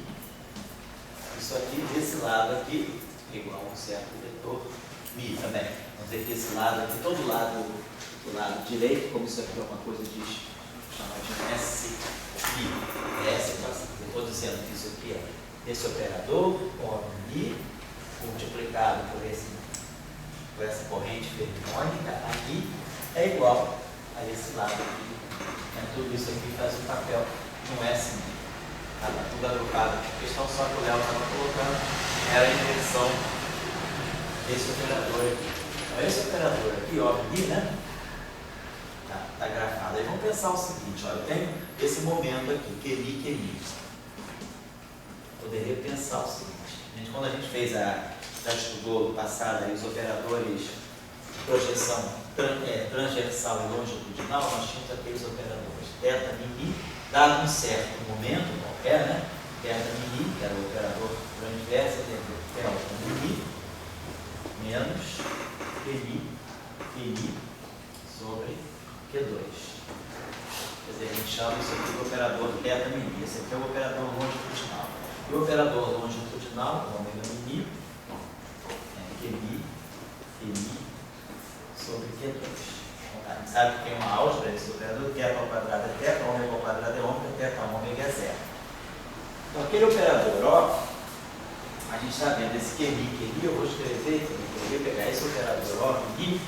isso aqui desse lado aqui é igual a um certo vetor mi também. Vamos dizer que esse lado aqui, todo lado do lado direito, como isso aqui é uma coisa de chamar de S I, essa equação. Eu estou dizendo que isso aqui é esse operador, mi, multiplicado por essa corrente fermiônica, aqui é igual a esse lado aqui. Tudo isso aqui faz um papel, não é assim. Está tudo agrupado. A questão só que o Léo estava colocando era a inversão desse operador aqui. Então, esse operador aqui, ó, mi, né? Está grafado. Aí vamos pensar o seguinte, olha, eu tenho esse momento aqui, QMI. Poderia pensar o seguinte, quando a gente fez já estudou no passado aí, os operadores de projeção transversal e longitudinal, nós tínhamos aqueles operadores θ, mi, dado um certo momento qualquer, né? θ, mi, que era o operador transverso, delta, mi, menos QI sobre Q2. Quer dizer, a gente chama isso aqui do operador θ mini. Esse aqui é o operador longitudinal. E o operador longitudinal, o ômega mini, é QI sobre Q2. Então, a gente sabe que tem uma álgebra desse operador, θ ao quadrado é θ, ômega ao quadrado é ômega, θ ao ômega é zero. Então, aquele operador, ó, a gente está vendo esse QI, eu vou escrever, eu vou pegar esse operador, ó, QI,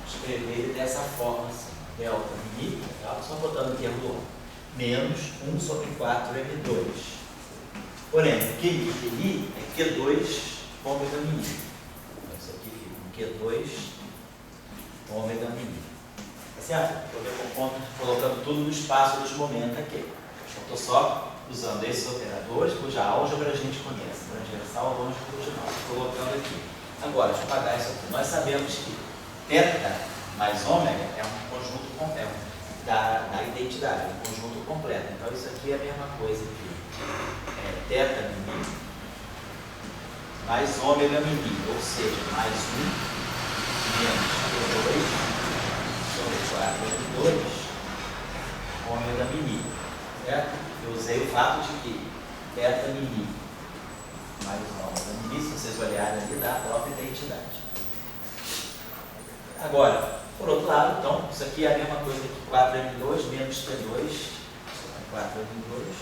escrever ele dessa forma, assim, delta mi, tá? Só botando o termo do menos 1 sobre 4 M2. Porém, QI é Q2 ômega mini. Então, isso aqui fica um Q2 ômega mini. Tá certo? Estou colocando tudo no espaço dos momentos aqui. Estou só usando esses operadores, cuja álgebra a gente conhece, transversal ou longitudinal. Colocando aqui. Agora, deixa eu apagar isso aqui. Nós sabemos que θ mais ômega é um conjunto da identidade, um conjunto completo. Então, isso aqui é a mesma coisa aqui. Θ mini mais ômega mini, ou seja, mais 1 menos Q2 sobre 4 M2 ômega mini. Certo? Eu usei o fato de que θ mini mais ômega mini, se vocês olharem ali, dá a própria identidade. Agora, por outro lado, então, isso aqui é a mesma coisa que 4M2 menos T2, 4M2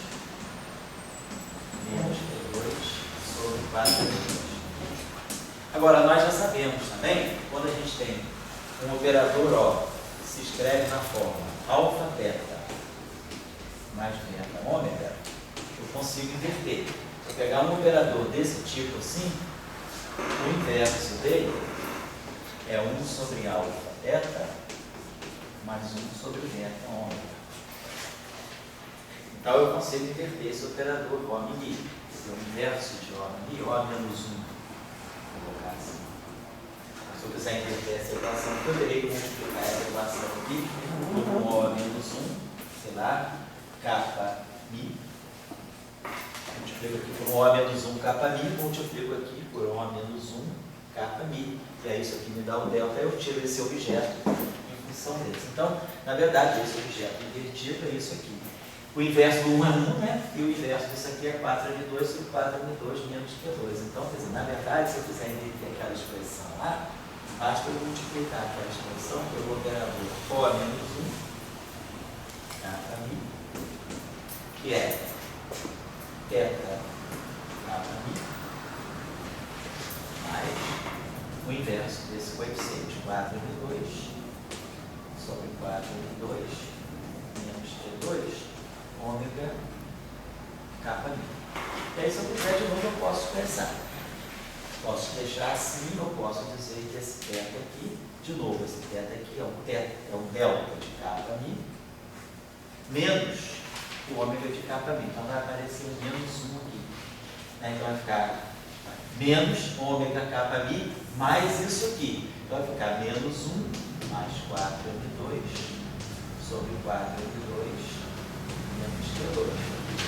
menos T2 sobre 4M2. Agora, nós já sabemos também, quando a gente tem um operador O, que se escreve na forma alfa, beta, mais beta, ômega, eu consigo inverter. Se eu pegar um operador desse tipo assim, o inverso dele é 1 sobre alfa beta mais 1 sobre beta ômega. Então eu consigo inverter esse operador O mini, que é o inverso de O mini, O menos 1. Vou colocar assim. Se eu quiser inverter essa equação, eu poderia multiplicar essa equação aqui por O menos 1, sei lá, kappa mi, multiplico aqui por O menos 1 capa mi, multiplico aqui por O menos 1 capa mi. E aí isso aqui me dá o delta, eu tiro esse objeto em função deles. Então, na verdade, esse objeto invertido é isso aqui. O inverso do 1 é 1, né? E o inverso disso aqui é 4m2 sobre 4m2 menos Q2. Então, quer dizer, na verdade, se eu quiser inverter aquela expressão lá, basta eu multiplicar aquela expressão pelo operador O menos 1 capa mi, que é θ capa mi, mais o inverso desse coeficiente, 4m2 sobre 4m2 menos Q2, ômega capa mi. E aí, se eu quiser de novo, eu posso expressar. Posso deixar assim, eu posso dizer que esse θ aqui, de novo, esse θ aqui é um delta de capa mi, menos o ômega de capa mi. Então vai aparecer um menos 1 aqui. Então vai ficar menos ômega capa mi mais isso aqui. Então vai ficar menos 1 mais 4m2 sobre 4m2 menos Q2.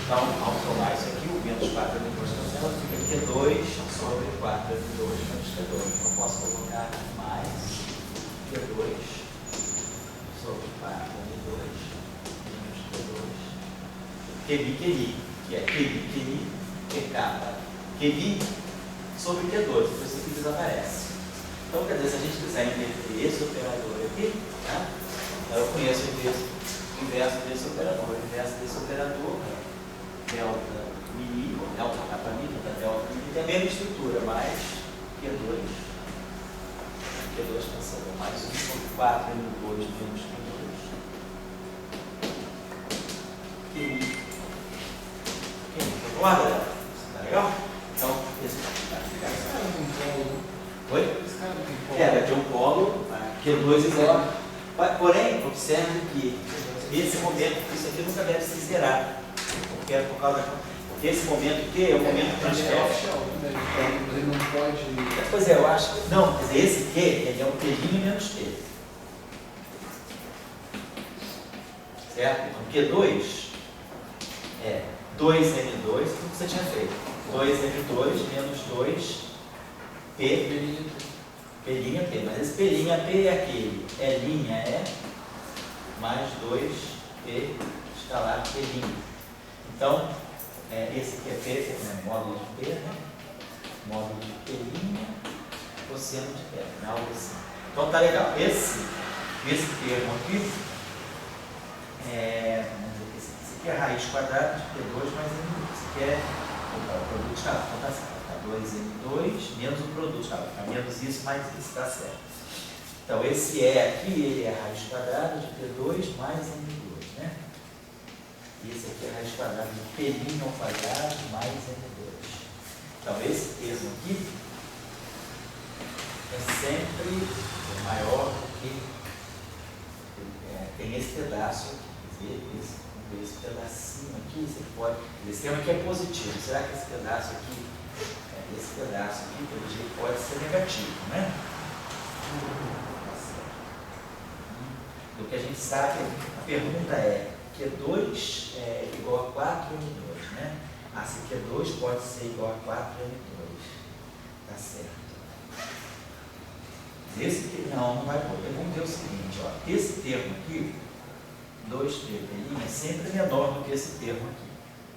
Então, ao somar isso aqui, o menos 4m2 cancela, fica Q2 sobre 4m2 menos Q2. Então, posso colocar mais Q2 sobre 4m2 menos Q2. QMI, que é QMI, Q capa, QMI sobre Q2. Então, isso aqui desaparece. Então, quer dizer, se a gente quiser inverter esse operador aqui, tá? Então, eu conheço o inverso desse operador. O inverso desse operador é delta mi, ou delta capa mi, delta mi, tem a mesma estrutura, mais Q2 cancelou, mais 1 sobre 4m2 menos Q2. QI. Concorda? Tá legal? Então, esse cara não tem polo. Oi? Esse cara não tem polo. Vai ter um polo, Q2 e zero. Porém, observe que nesse momento, isso aqui nunca deve se zerar. Porque é por causa porque esse momento Q é o momento transfer. Mas ele não pode. Pois é, eu acho que. Não, quer dizer, esse Q ele é um Q'inho menos Q. Certo? Então, Q2 é 2M2, tudo que você tinha feito. 2M2 menos 2P. P'P, mas esse P'P é aquele, L'inha é mais 2P escalar P'P. Então, esse aqui é P, módulo de P, né? Módulo de P'L, cosseno de P, né? Algo assim. Então tá legal. Esse termo aqui, vamos dizer que esse aqui é a raiz quadrada de P2 mais M2. Esse aqui é o produto escalar. Então tá certo. 2M2 menos o produto, vai ficar menos isso mais isso, está certo. Então, esse E aqui, ele é a raiz quadrada de P2 mais M2, né? E esse aqui é a raiz quadrada de P'L ao quadrado mais M2. Então, esse termo aqui é sempre maior do que tem esse pedaço aqui, quer dizer, esse pedacinho aqui, você pode. Esse termo aqui é positivo. Será que esse pedaço aqui pelo jeito, pode ser negativo, né? Do que a gente sabe, a pergunta é: Q2 é igual a 4M2, né? Se Q2 pode ser igual a 4M2. Tá certo. Não vai poder. Vamos ver o seguinte, ó. Esse termo aqui, 2P', é sempre menor do que esse termo aqui.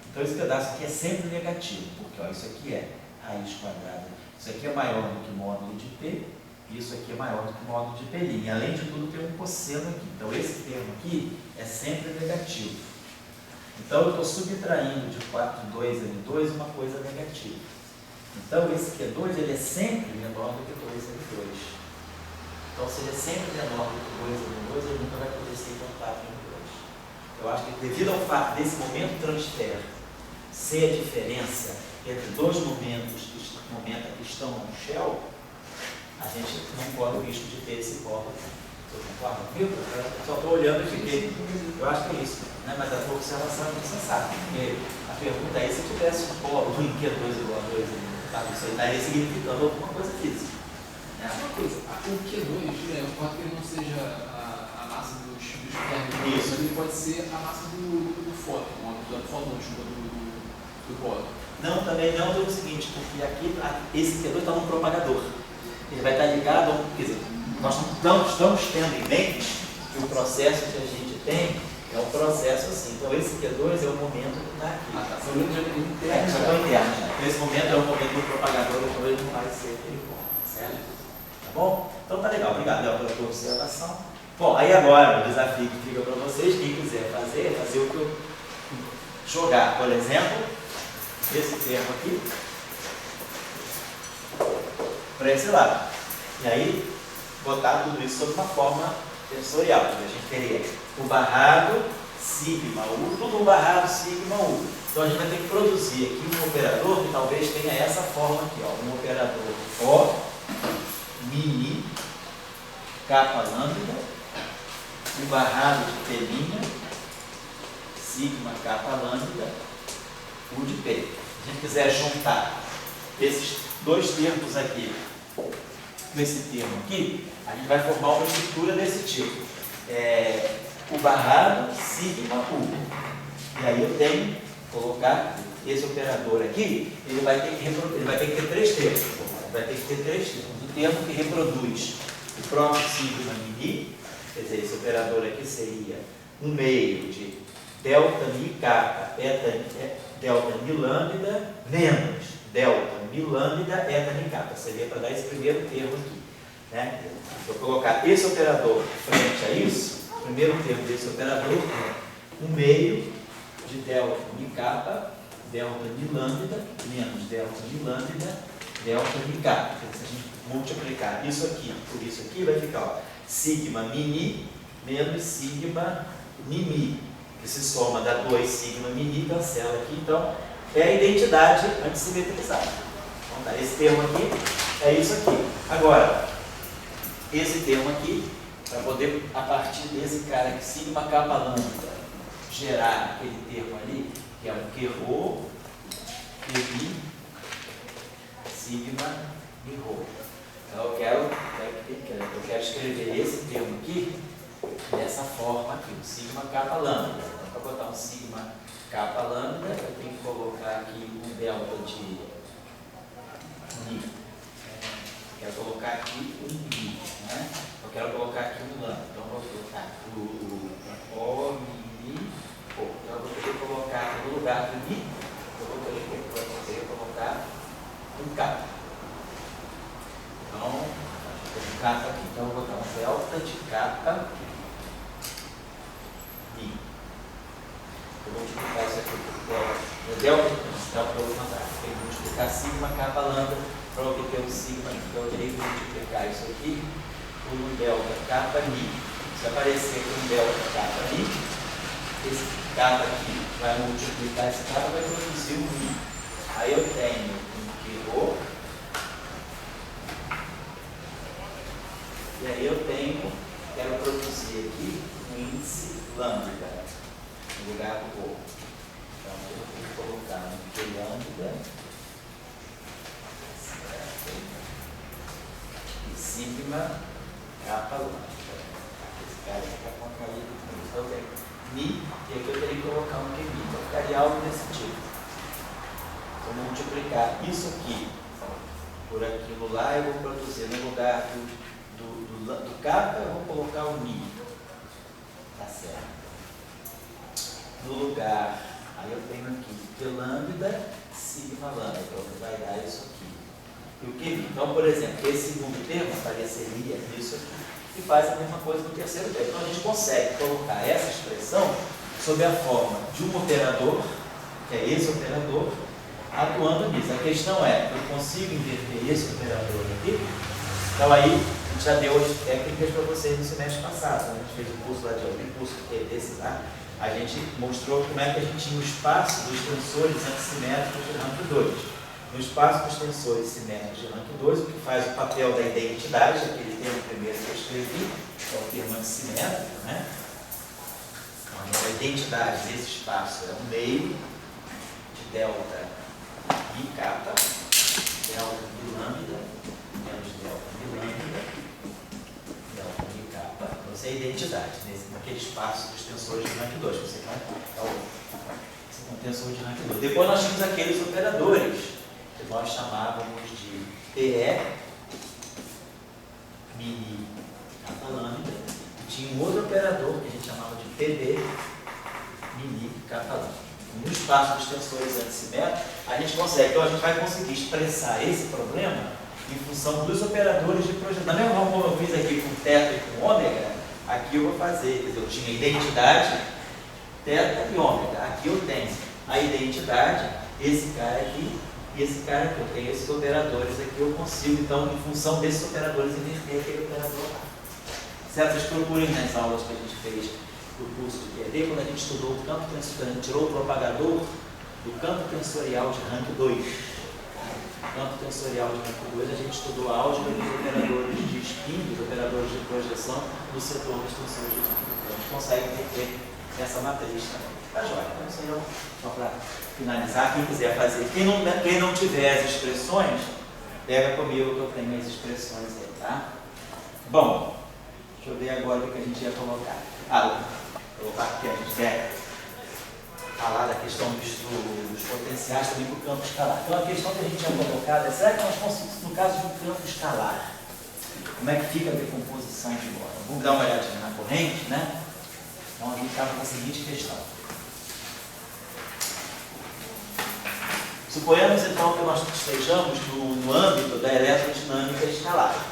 Então, esse pedaço aqui é sempre negativo, porque ó, isso aqui é raiz quadrada. Isso aqui é maior do que módulo de P, e isso aqui é maior do que módulo de P'L. Além de tudo, tem um cosseno aqui. Então, esse termo aqui é sempre negativo. Então, eu estou subtraindo de 2M2 uma coisa negativa. Então, esse Q2 ele é sempre menor do que 2M2. Então, se ele é sempre menor do que 2M2, ele nunca vai poder ser igual a 4M2. Eu acho que, devido ao fato desse momento transfer ser a diferença entre dois momentos que estão no shell, a gente não corre o risco de ter esse polo. Você concorda comigo? Eu só estou olhando aqui, porque eu acho que é isso. Né? Mas a tua observação é muito sensata, porque a pergunta é: se tivesse um polo em Q2 igual a 2, isso aí estaria significando alguma coisa física. Uma coisa, o Q2, pode que ele não seja a massa dos térmicos, mas ele pode ser a massa do fóton, do polo. Não, também não pelo seguinte, porque aqui esse Q2 está num propagador. Ele vai estar ligado, quer dizer, nós não estamos tendo em mente que o processo que a gente tem é um processo assim. Então esse Q2 é o momento que está aqui. Ah, tá. Foi muito interno. Já estão internos. Então esse momento é o momento do propagador, então ele não vai ser uniforme, certo? Tá bom? Então tá legal. Obrigado, Léo, pela tua observação. Bom, aí agora o desafio que fica para vocês, quem quiser fazer o que eu jogar, por exemplo, esse termo aqui para esse lado. E aí, botar tudo isso sob uma forma tensorial. A gente teria o barrado sigma U, tudo um barrado sigma U. Então a gente vai ter que produzir aqui um operador que talvez tenha essa forma aqui, ó, um operador O, mini, capa lambda, o barrado de P', sigma capa lambda, U de P. Se a gente quiser juntar esses dois termos aqui com esse termo aqui, a gente vai formar uma estrutura desse tipo. O barrado sigma U. E aí eu tenho que colocar esse operador aqui, ele vai ter que ter três termos. Ele vai ter que ter três termos. O termo que reproduz o próprio sigma mini, quer dizer, esse operador aqui seria um meio de delta mi capa, delta mi lambda, menos delta mi lambda, eta mi capa. Seria para dar esse primeiro termo aqui. Né? Se eu colocar esse operador frente a isso, o primeiro termo desse operador é um meio de delta mi capa, delta mi lambda, menos delta mi lambda, delta mi capa. Se a gente multiplicar isso aqui por isso aqui, vai ficar ó, sigma mini menos sigma mini, que se soma dá 2 sigma mini, cancela aqui. Então, é a identidade antissimetrizada. Então, tá, esse termo aqui é isso aqui. Agora, esse termo aqui, para poder, a partir desse cara aqui, sigma capa lambda, gerar aquele termo ali, que é um QRho, QI, sigma e rho. Então, eu quero escrever esse termo aqui dessa forma aqui, o sigma capa lambda. Então, para botar um sigma capa lambda, eu tenho que colocar aqui um delta de ni. Quero colocar aqui um ni, né? Eu quero colocar aqui um lambda. Então, vou colocar o ni, então eu vou poder colocar no lugar do ni, eu vou poder colocar um capa. Então, um capa aqui. Então, eu vou botar um delta de capa ni. Eu vou multiplicar isso aqui por delta, para eu multiplicar sigma capa lambda para obter um sigma. Então, eu tenho que multiplicar isso aqui por um delta capa ni. Se aparecer aqui um delta capa ni, esse capa aqui vai multiplicar esse capa e vai produzir um ni. Aí eu tenho um QRho, e aí eu quero produzir aqui um índice lambda no lugar do rho. Então eu tenho que colocar um Q lambda, certo? E sigma capa lambda. Esse cara aqui está contraído com isso. Então eu tenho mi, e aqui eu teria que colocar um QI. Então ficaria algo desse tipo. Se eu multiplicar isso aqui por aquilo lá, eu vou produzir no lugar do capa, eu vou colocar o mi. Tá certo. No lugar, aí eu tenho aqui Q lambda, sigma lambda, então vai dar isso aqui. E o QI? Então, por exemplo, esse segundo termo apareceria isso aqui. E faz a mesma coisa no terceiro termo. Então a gente consegue colocar essa expressão sob a forma de um operador, que é esse operador, atuando nisso. A questão é, eu consigo inverter esse operador aqui? Então aí, a gente já deu as técnicas para vocês no semestre passado. A gente fez um curso lá de algum curso que é desse lá. A gente mostrou como é que a gente tinha o espaço dos tensores antissimétricos de rank 2. No espaço dos tensores simétricos de rank 2, o que faz o papel da identidade, aquele termo primeiro que eu escrevi, é o termo antissimétrico, né? Então, a identidade desse espaço é um meio de delta mi capa, delta mi lambda, menos delta mi lambda, delta mi capa. Então, essa é a identidade, naquele espaço dos tensores de rank 2. Você um tensor de rank 2. Depois nós tínhamos aqueles operadores que nós chamávamos de PE, mini kappa lambda, e tinha um outro operador que a gente chamava de PB, mini kappa lambda. No espaço dos tensores antissimétricos, a gente consegue, então a gente vai conseguir expressar esse problema em função dos operadores de projeção. Da mesma forma como eu fiz aqui com θ e com ômega, aqui eu vou fazer, quer dizer, eu tinha identidade, θ e ômega. Aqui eu tenho a identidade, esse cara aqui e esse cara aqui. Eu tenho esses operadores aqui, eu consigo, então, em função desses operadores, inverter aquele operador lá. Certo? Vocês procurem nas aulas que a gente fez do curso de QED, quando a gente estudou o campo tensorial, a gente tirou o propagador do campo tensorial de rank 2. Campo tensorial de rank 2, a gente estudou a álgebra dos operadores de spin, dos operadores de projeção no setor das tensões de rank 2. A gente consegue ter essa matriz também. Tá joia? Então, isso aí só para finalizar, quem quiser fazer. Quem não tiver as expressões, pega comigo que eu tenho as expressões aí, tá? Bom, deixa eu ver agora o que a gente ia colocar. Vou colocar aqui, a gente quer falar da questão dos potenciais também para o campo escalar. Então a questão que a gente tinha colocado é, será que nós conseguimos, no caso de um campo escalar, como é que fica a decomposição de bola? Vamos dar uma olhadinha na corrente, né? Então a gente estava com a seguinte questão. Suponhamos então que nós estejamos no âmbito da eletrodinâmica escalar.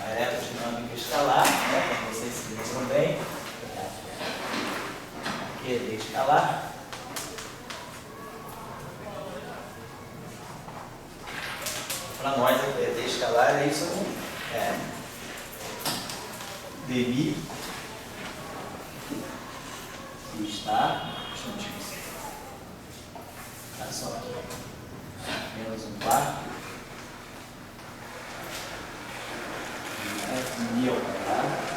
A eletrodinâmica escalar, né, como vocês se lembram bem, QED escalar. Para nós, a QED escalar é isso aqui. dmi que está, olha só aqui, menos 1/4 mil ao quadrado.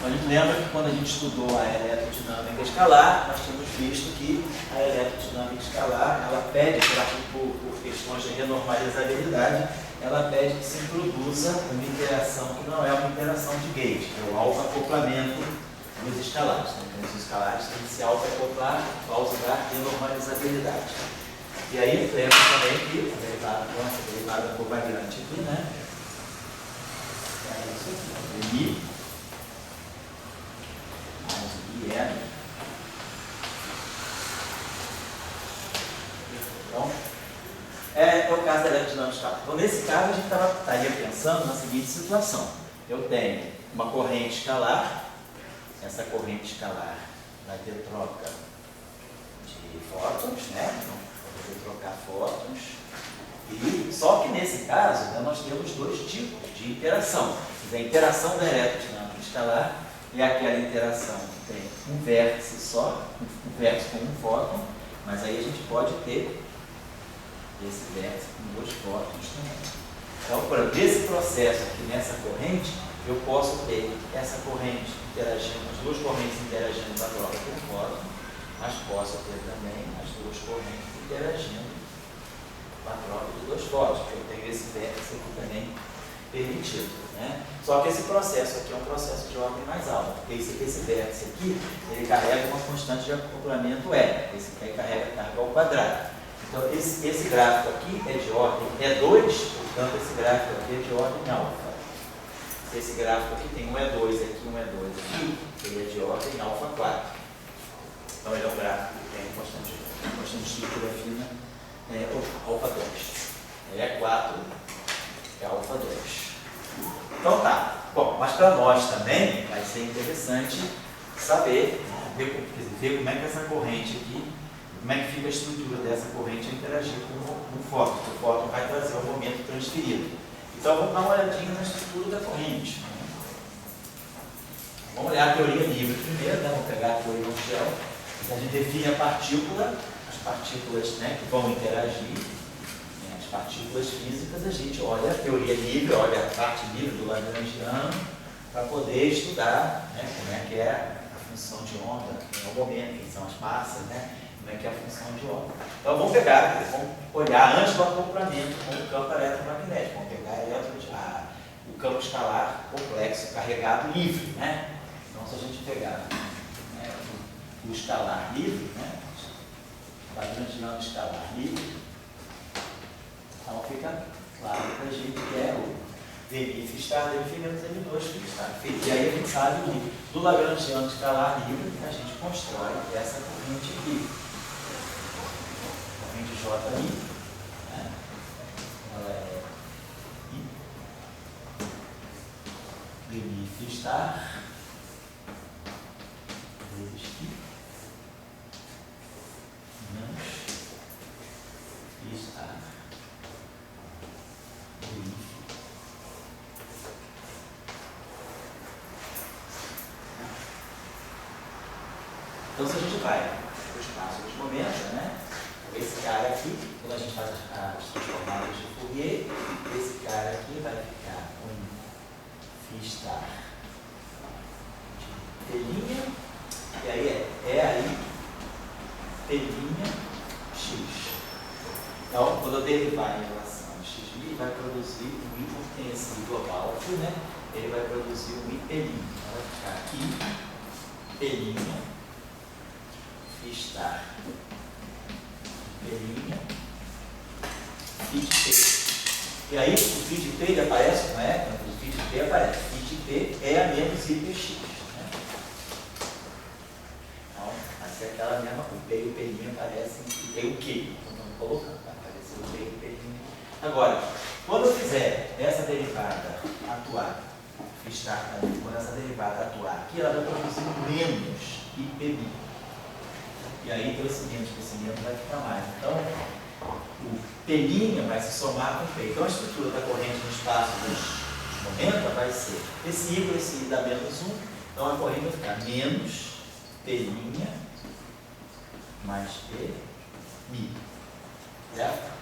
A gente lembra que quando a gente estudou a eletrodinâmica escalar, nós tínhamos visto que a eletrodinâmica escalar, ela pede, por questões de renormalizabilidade, ela pede que se introduza uma interação que não é uma interação de gauge, que é o alfa-acoplamento dos escalares. Então, os escalares têm que se alfa-acoplar por causa da renormalizabilidade. E aí, lembra também que a derivada covariante aqui, né? É isso aqui, I Então, é o caso da eletrodinâmica escalar. Então, nesse caso, a gente estaria pensando na seguinte situação. Eu tenho uma corrente escalar, essa corrente escalar vai ter troca de fótons, né? Então, vou trocar fótons. E, só que nesse caso, né, nós temos dois tipos de interação. A interação da eletrodinâmica escalar é aquela interação que tem um vértice só, um vértice com um fóton, mas aí a gente pode ter esse vértice com dois fótons também. Então, por exemplo, desse processo aqui nessa corrente, eu posso ter essa corrente interagindo, as duas correntes interagindo com a troca com o fóton, mas posso ter também as duas correntes interagindo com a troca de dois fótons, porque eu tenho esse vértice aqui também permitido, né? Só que esse processo aqui é um processo de ordem mais alta, porque esse vértice aqui, ele carrega uma constante de acoplamento E, esse aqui carrega carga ao quadrado. Então, esse gráfico aqui é de ordem E2, portanto, esse gráfico aqui é de ordem alfa. Se esse gráfico aqui tem um E2 aqui, um E2 aqui, ele é de ordem alfa 4. Então, ele é um gráfico que tem constante estrutura fina, alfa 2. Ele é 4, é alfa 2. Então tá. Bom, mas para nós também vai ser interessante saber, ver como é que essa corrente aqui, como é que fica a estrutura dessa corrente a interagir com o fóton. O fóton vai trazer o momento transferido. Então vamos dar uma olhadinha na estrutura da corrente. Vamos olhar a teoria livre primeiro, né? Vamos pegar a teoria no gel. A gente define a partícula, as partículas, né, que vão interagir, né, as partículas físicas, a gente olha a teoria livre, olha a parte livre do Lagrangiano, para poder estudar, né, como é que é a função de onda, em algum momento, quem são as massas, né, como é que é a função de onda. Então vamos pegar, vamos olhar antes do acoplamento com o campo eletromagnético, vamos pegar o campo escalar complexo, carregado livre, né? Então se a gente pegar, né, o escalar livre, né, o Lagrangiano escalar livre, então fica claro para a gente que é o Dmf estar, Dmf menos M2 estar. E aí a gente sabe que do Lagrangiano escalar livre a gente constrói essa corrente aqui. Corrente Ji, né? Ela é I, Dmf estar, vezes I, menos I estar, Dmf. Então, se a gente vai para o espaço dos momentos, né? Esse cara aqui, quando a gente faz as transformadas de Fourier, esse cara aqui vai ficar com φ estar de T', e aí é aí T' x. Então, quando eu derivar em relação a x', vai produzir um I, porque tem esse I global aqui, né? Ele vai produzir um I T'. Então, vai ficar aqui T' estar T', φ de T. E aí o φ de T ele aparece, não é? Quando o φ de T aparece, φ de T é a menos IPx. Né? Então, assim é aquela mesma coisa. O P e o P' aparecem e tem o Q. Então estamos colocando, vai aparecer o P e o P'. Agora, quando eu fizer essa derivada atuar, φ estar também, quando essa derivada atuar aqui, ela vai produzir menos IPB. E aí, então, esse menos vai ficar mais. Então, o P' vai se somar com o P. Então, a estrutura da corrente no espaço dos momentos vai ser esse I com esse I dá menos 1. Então, a corrente vai ficar menos P' mais P'. Certo?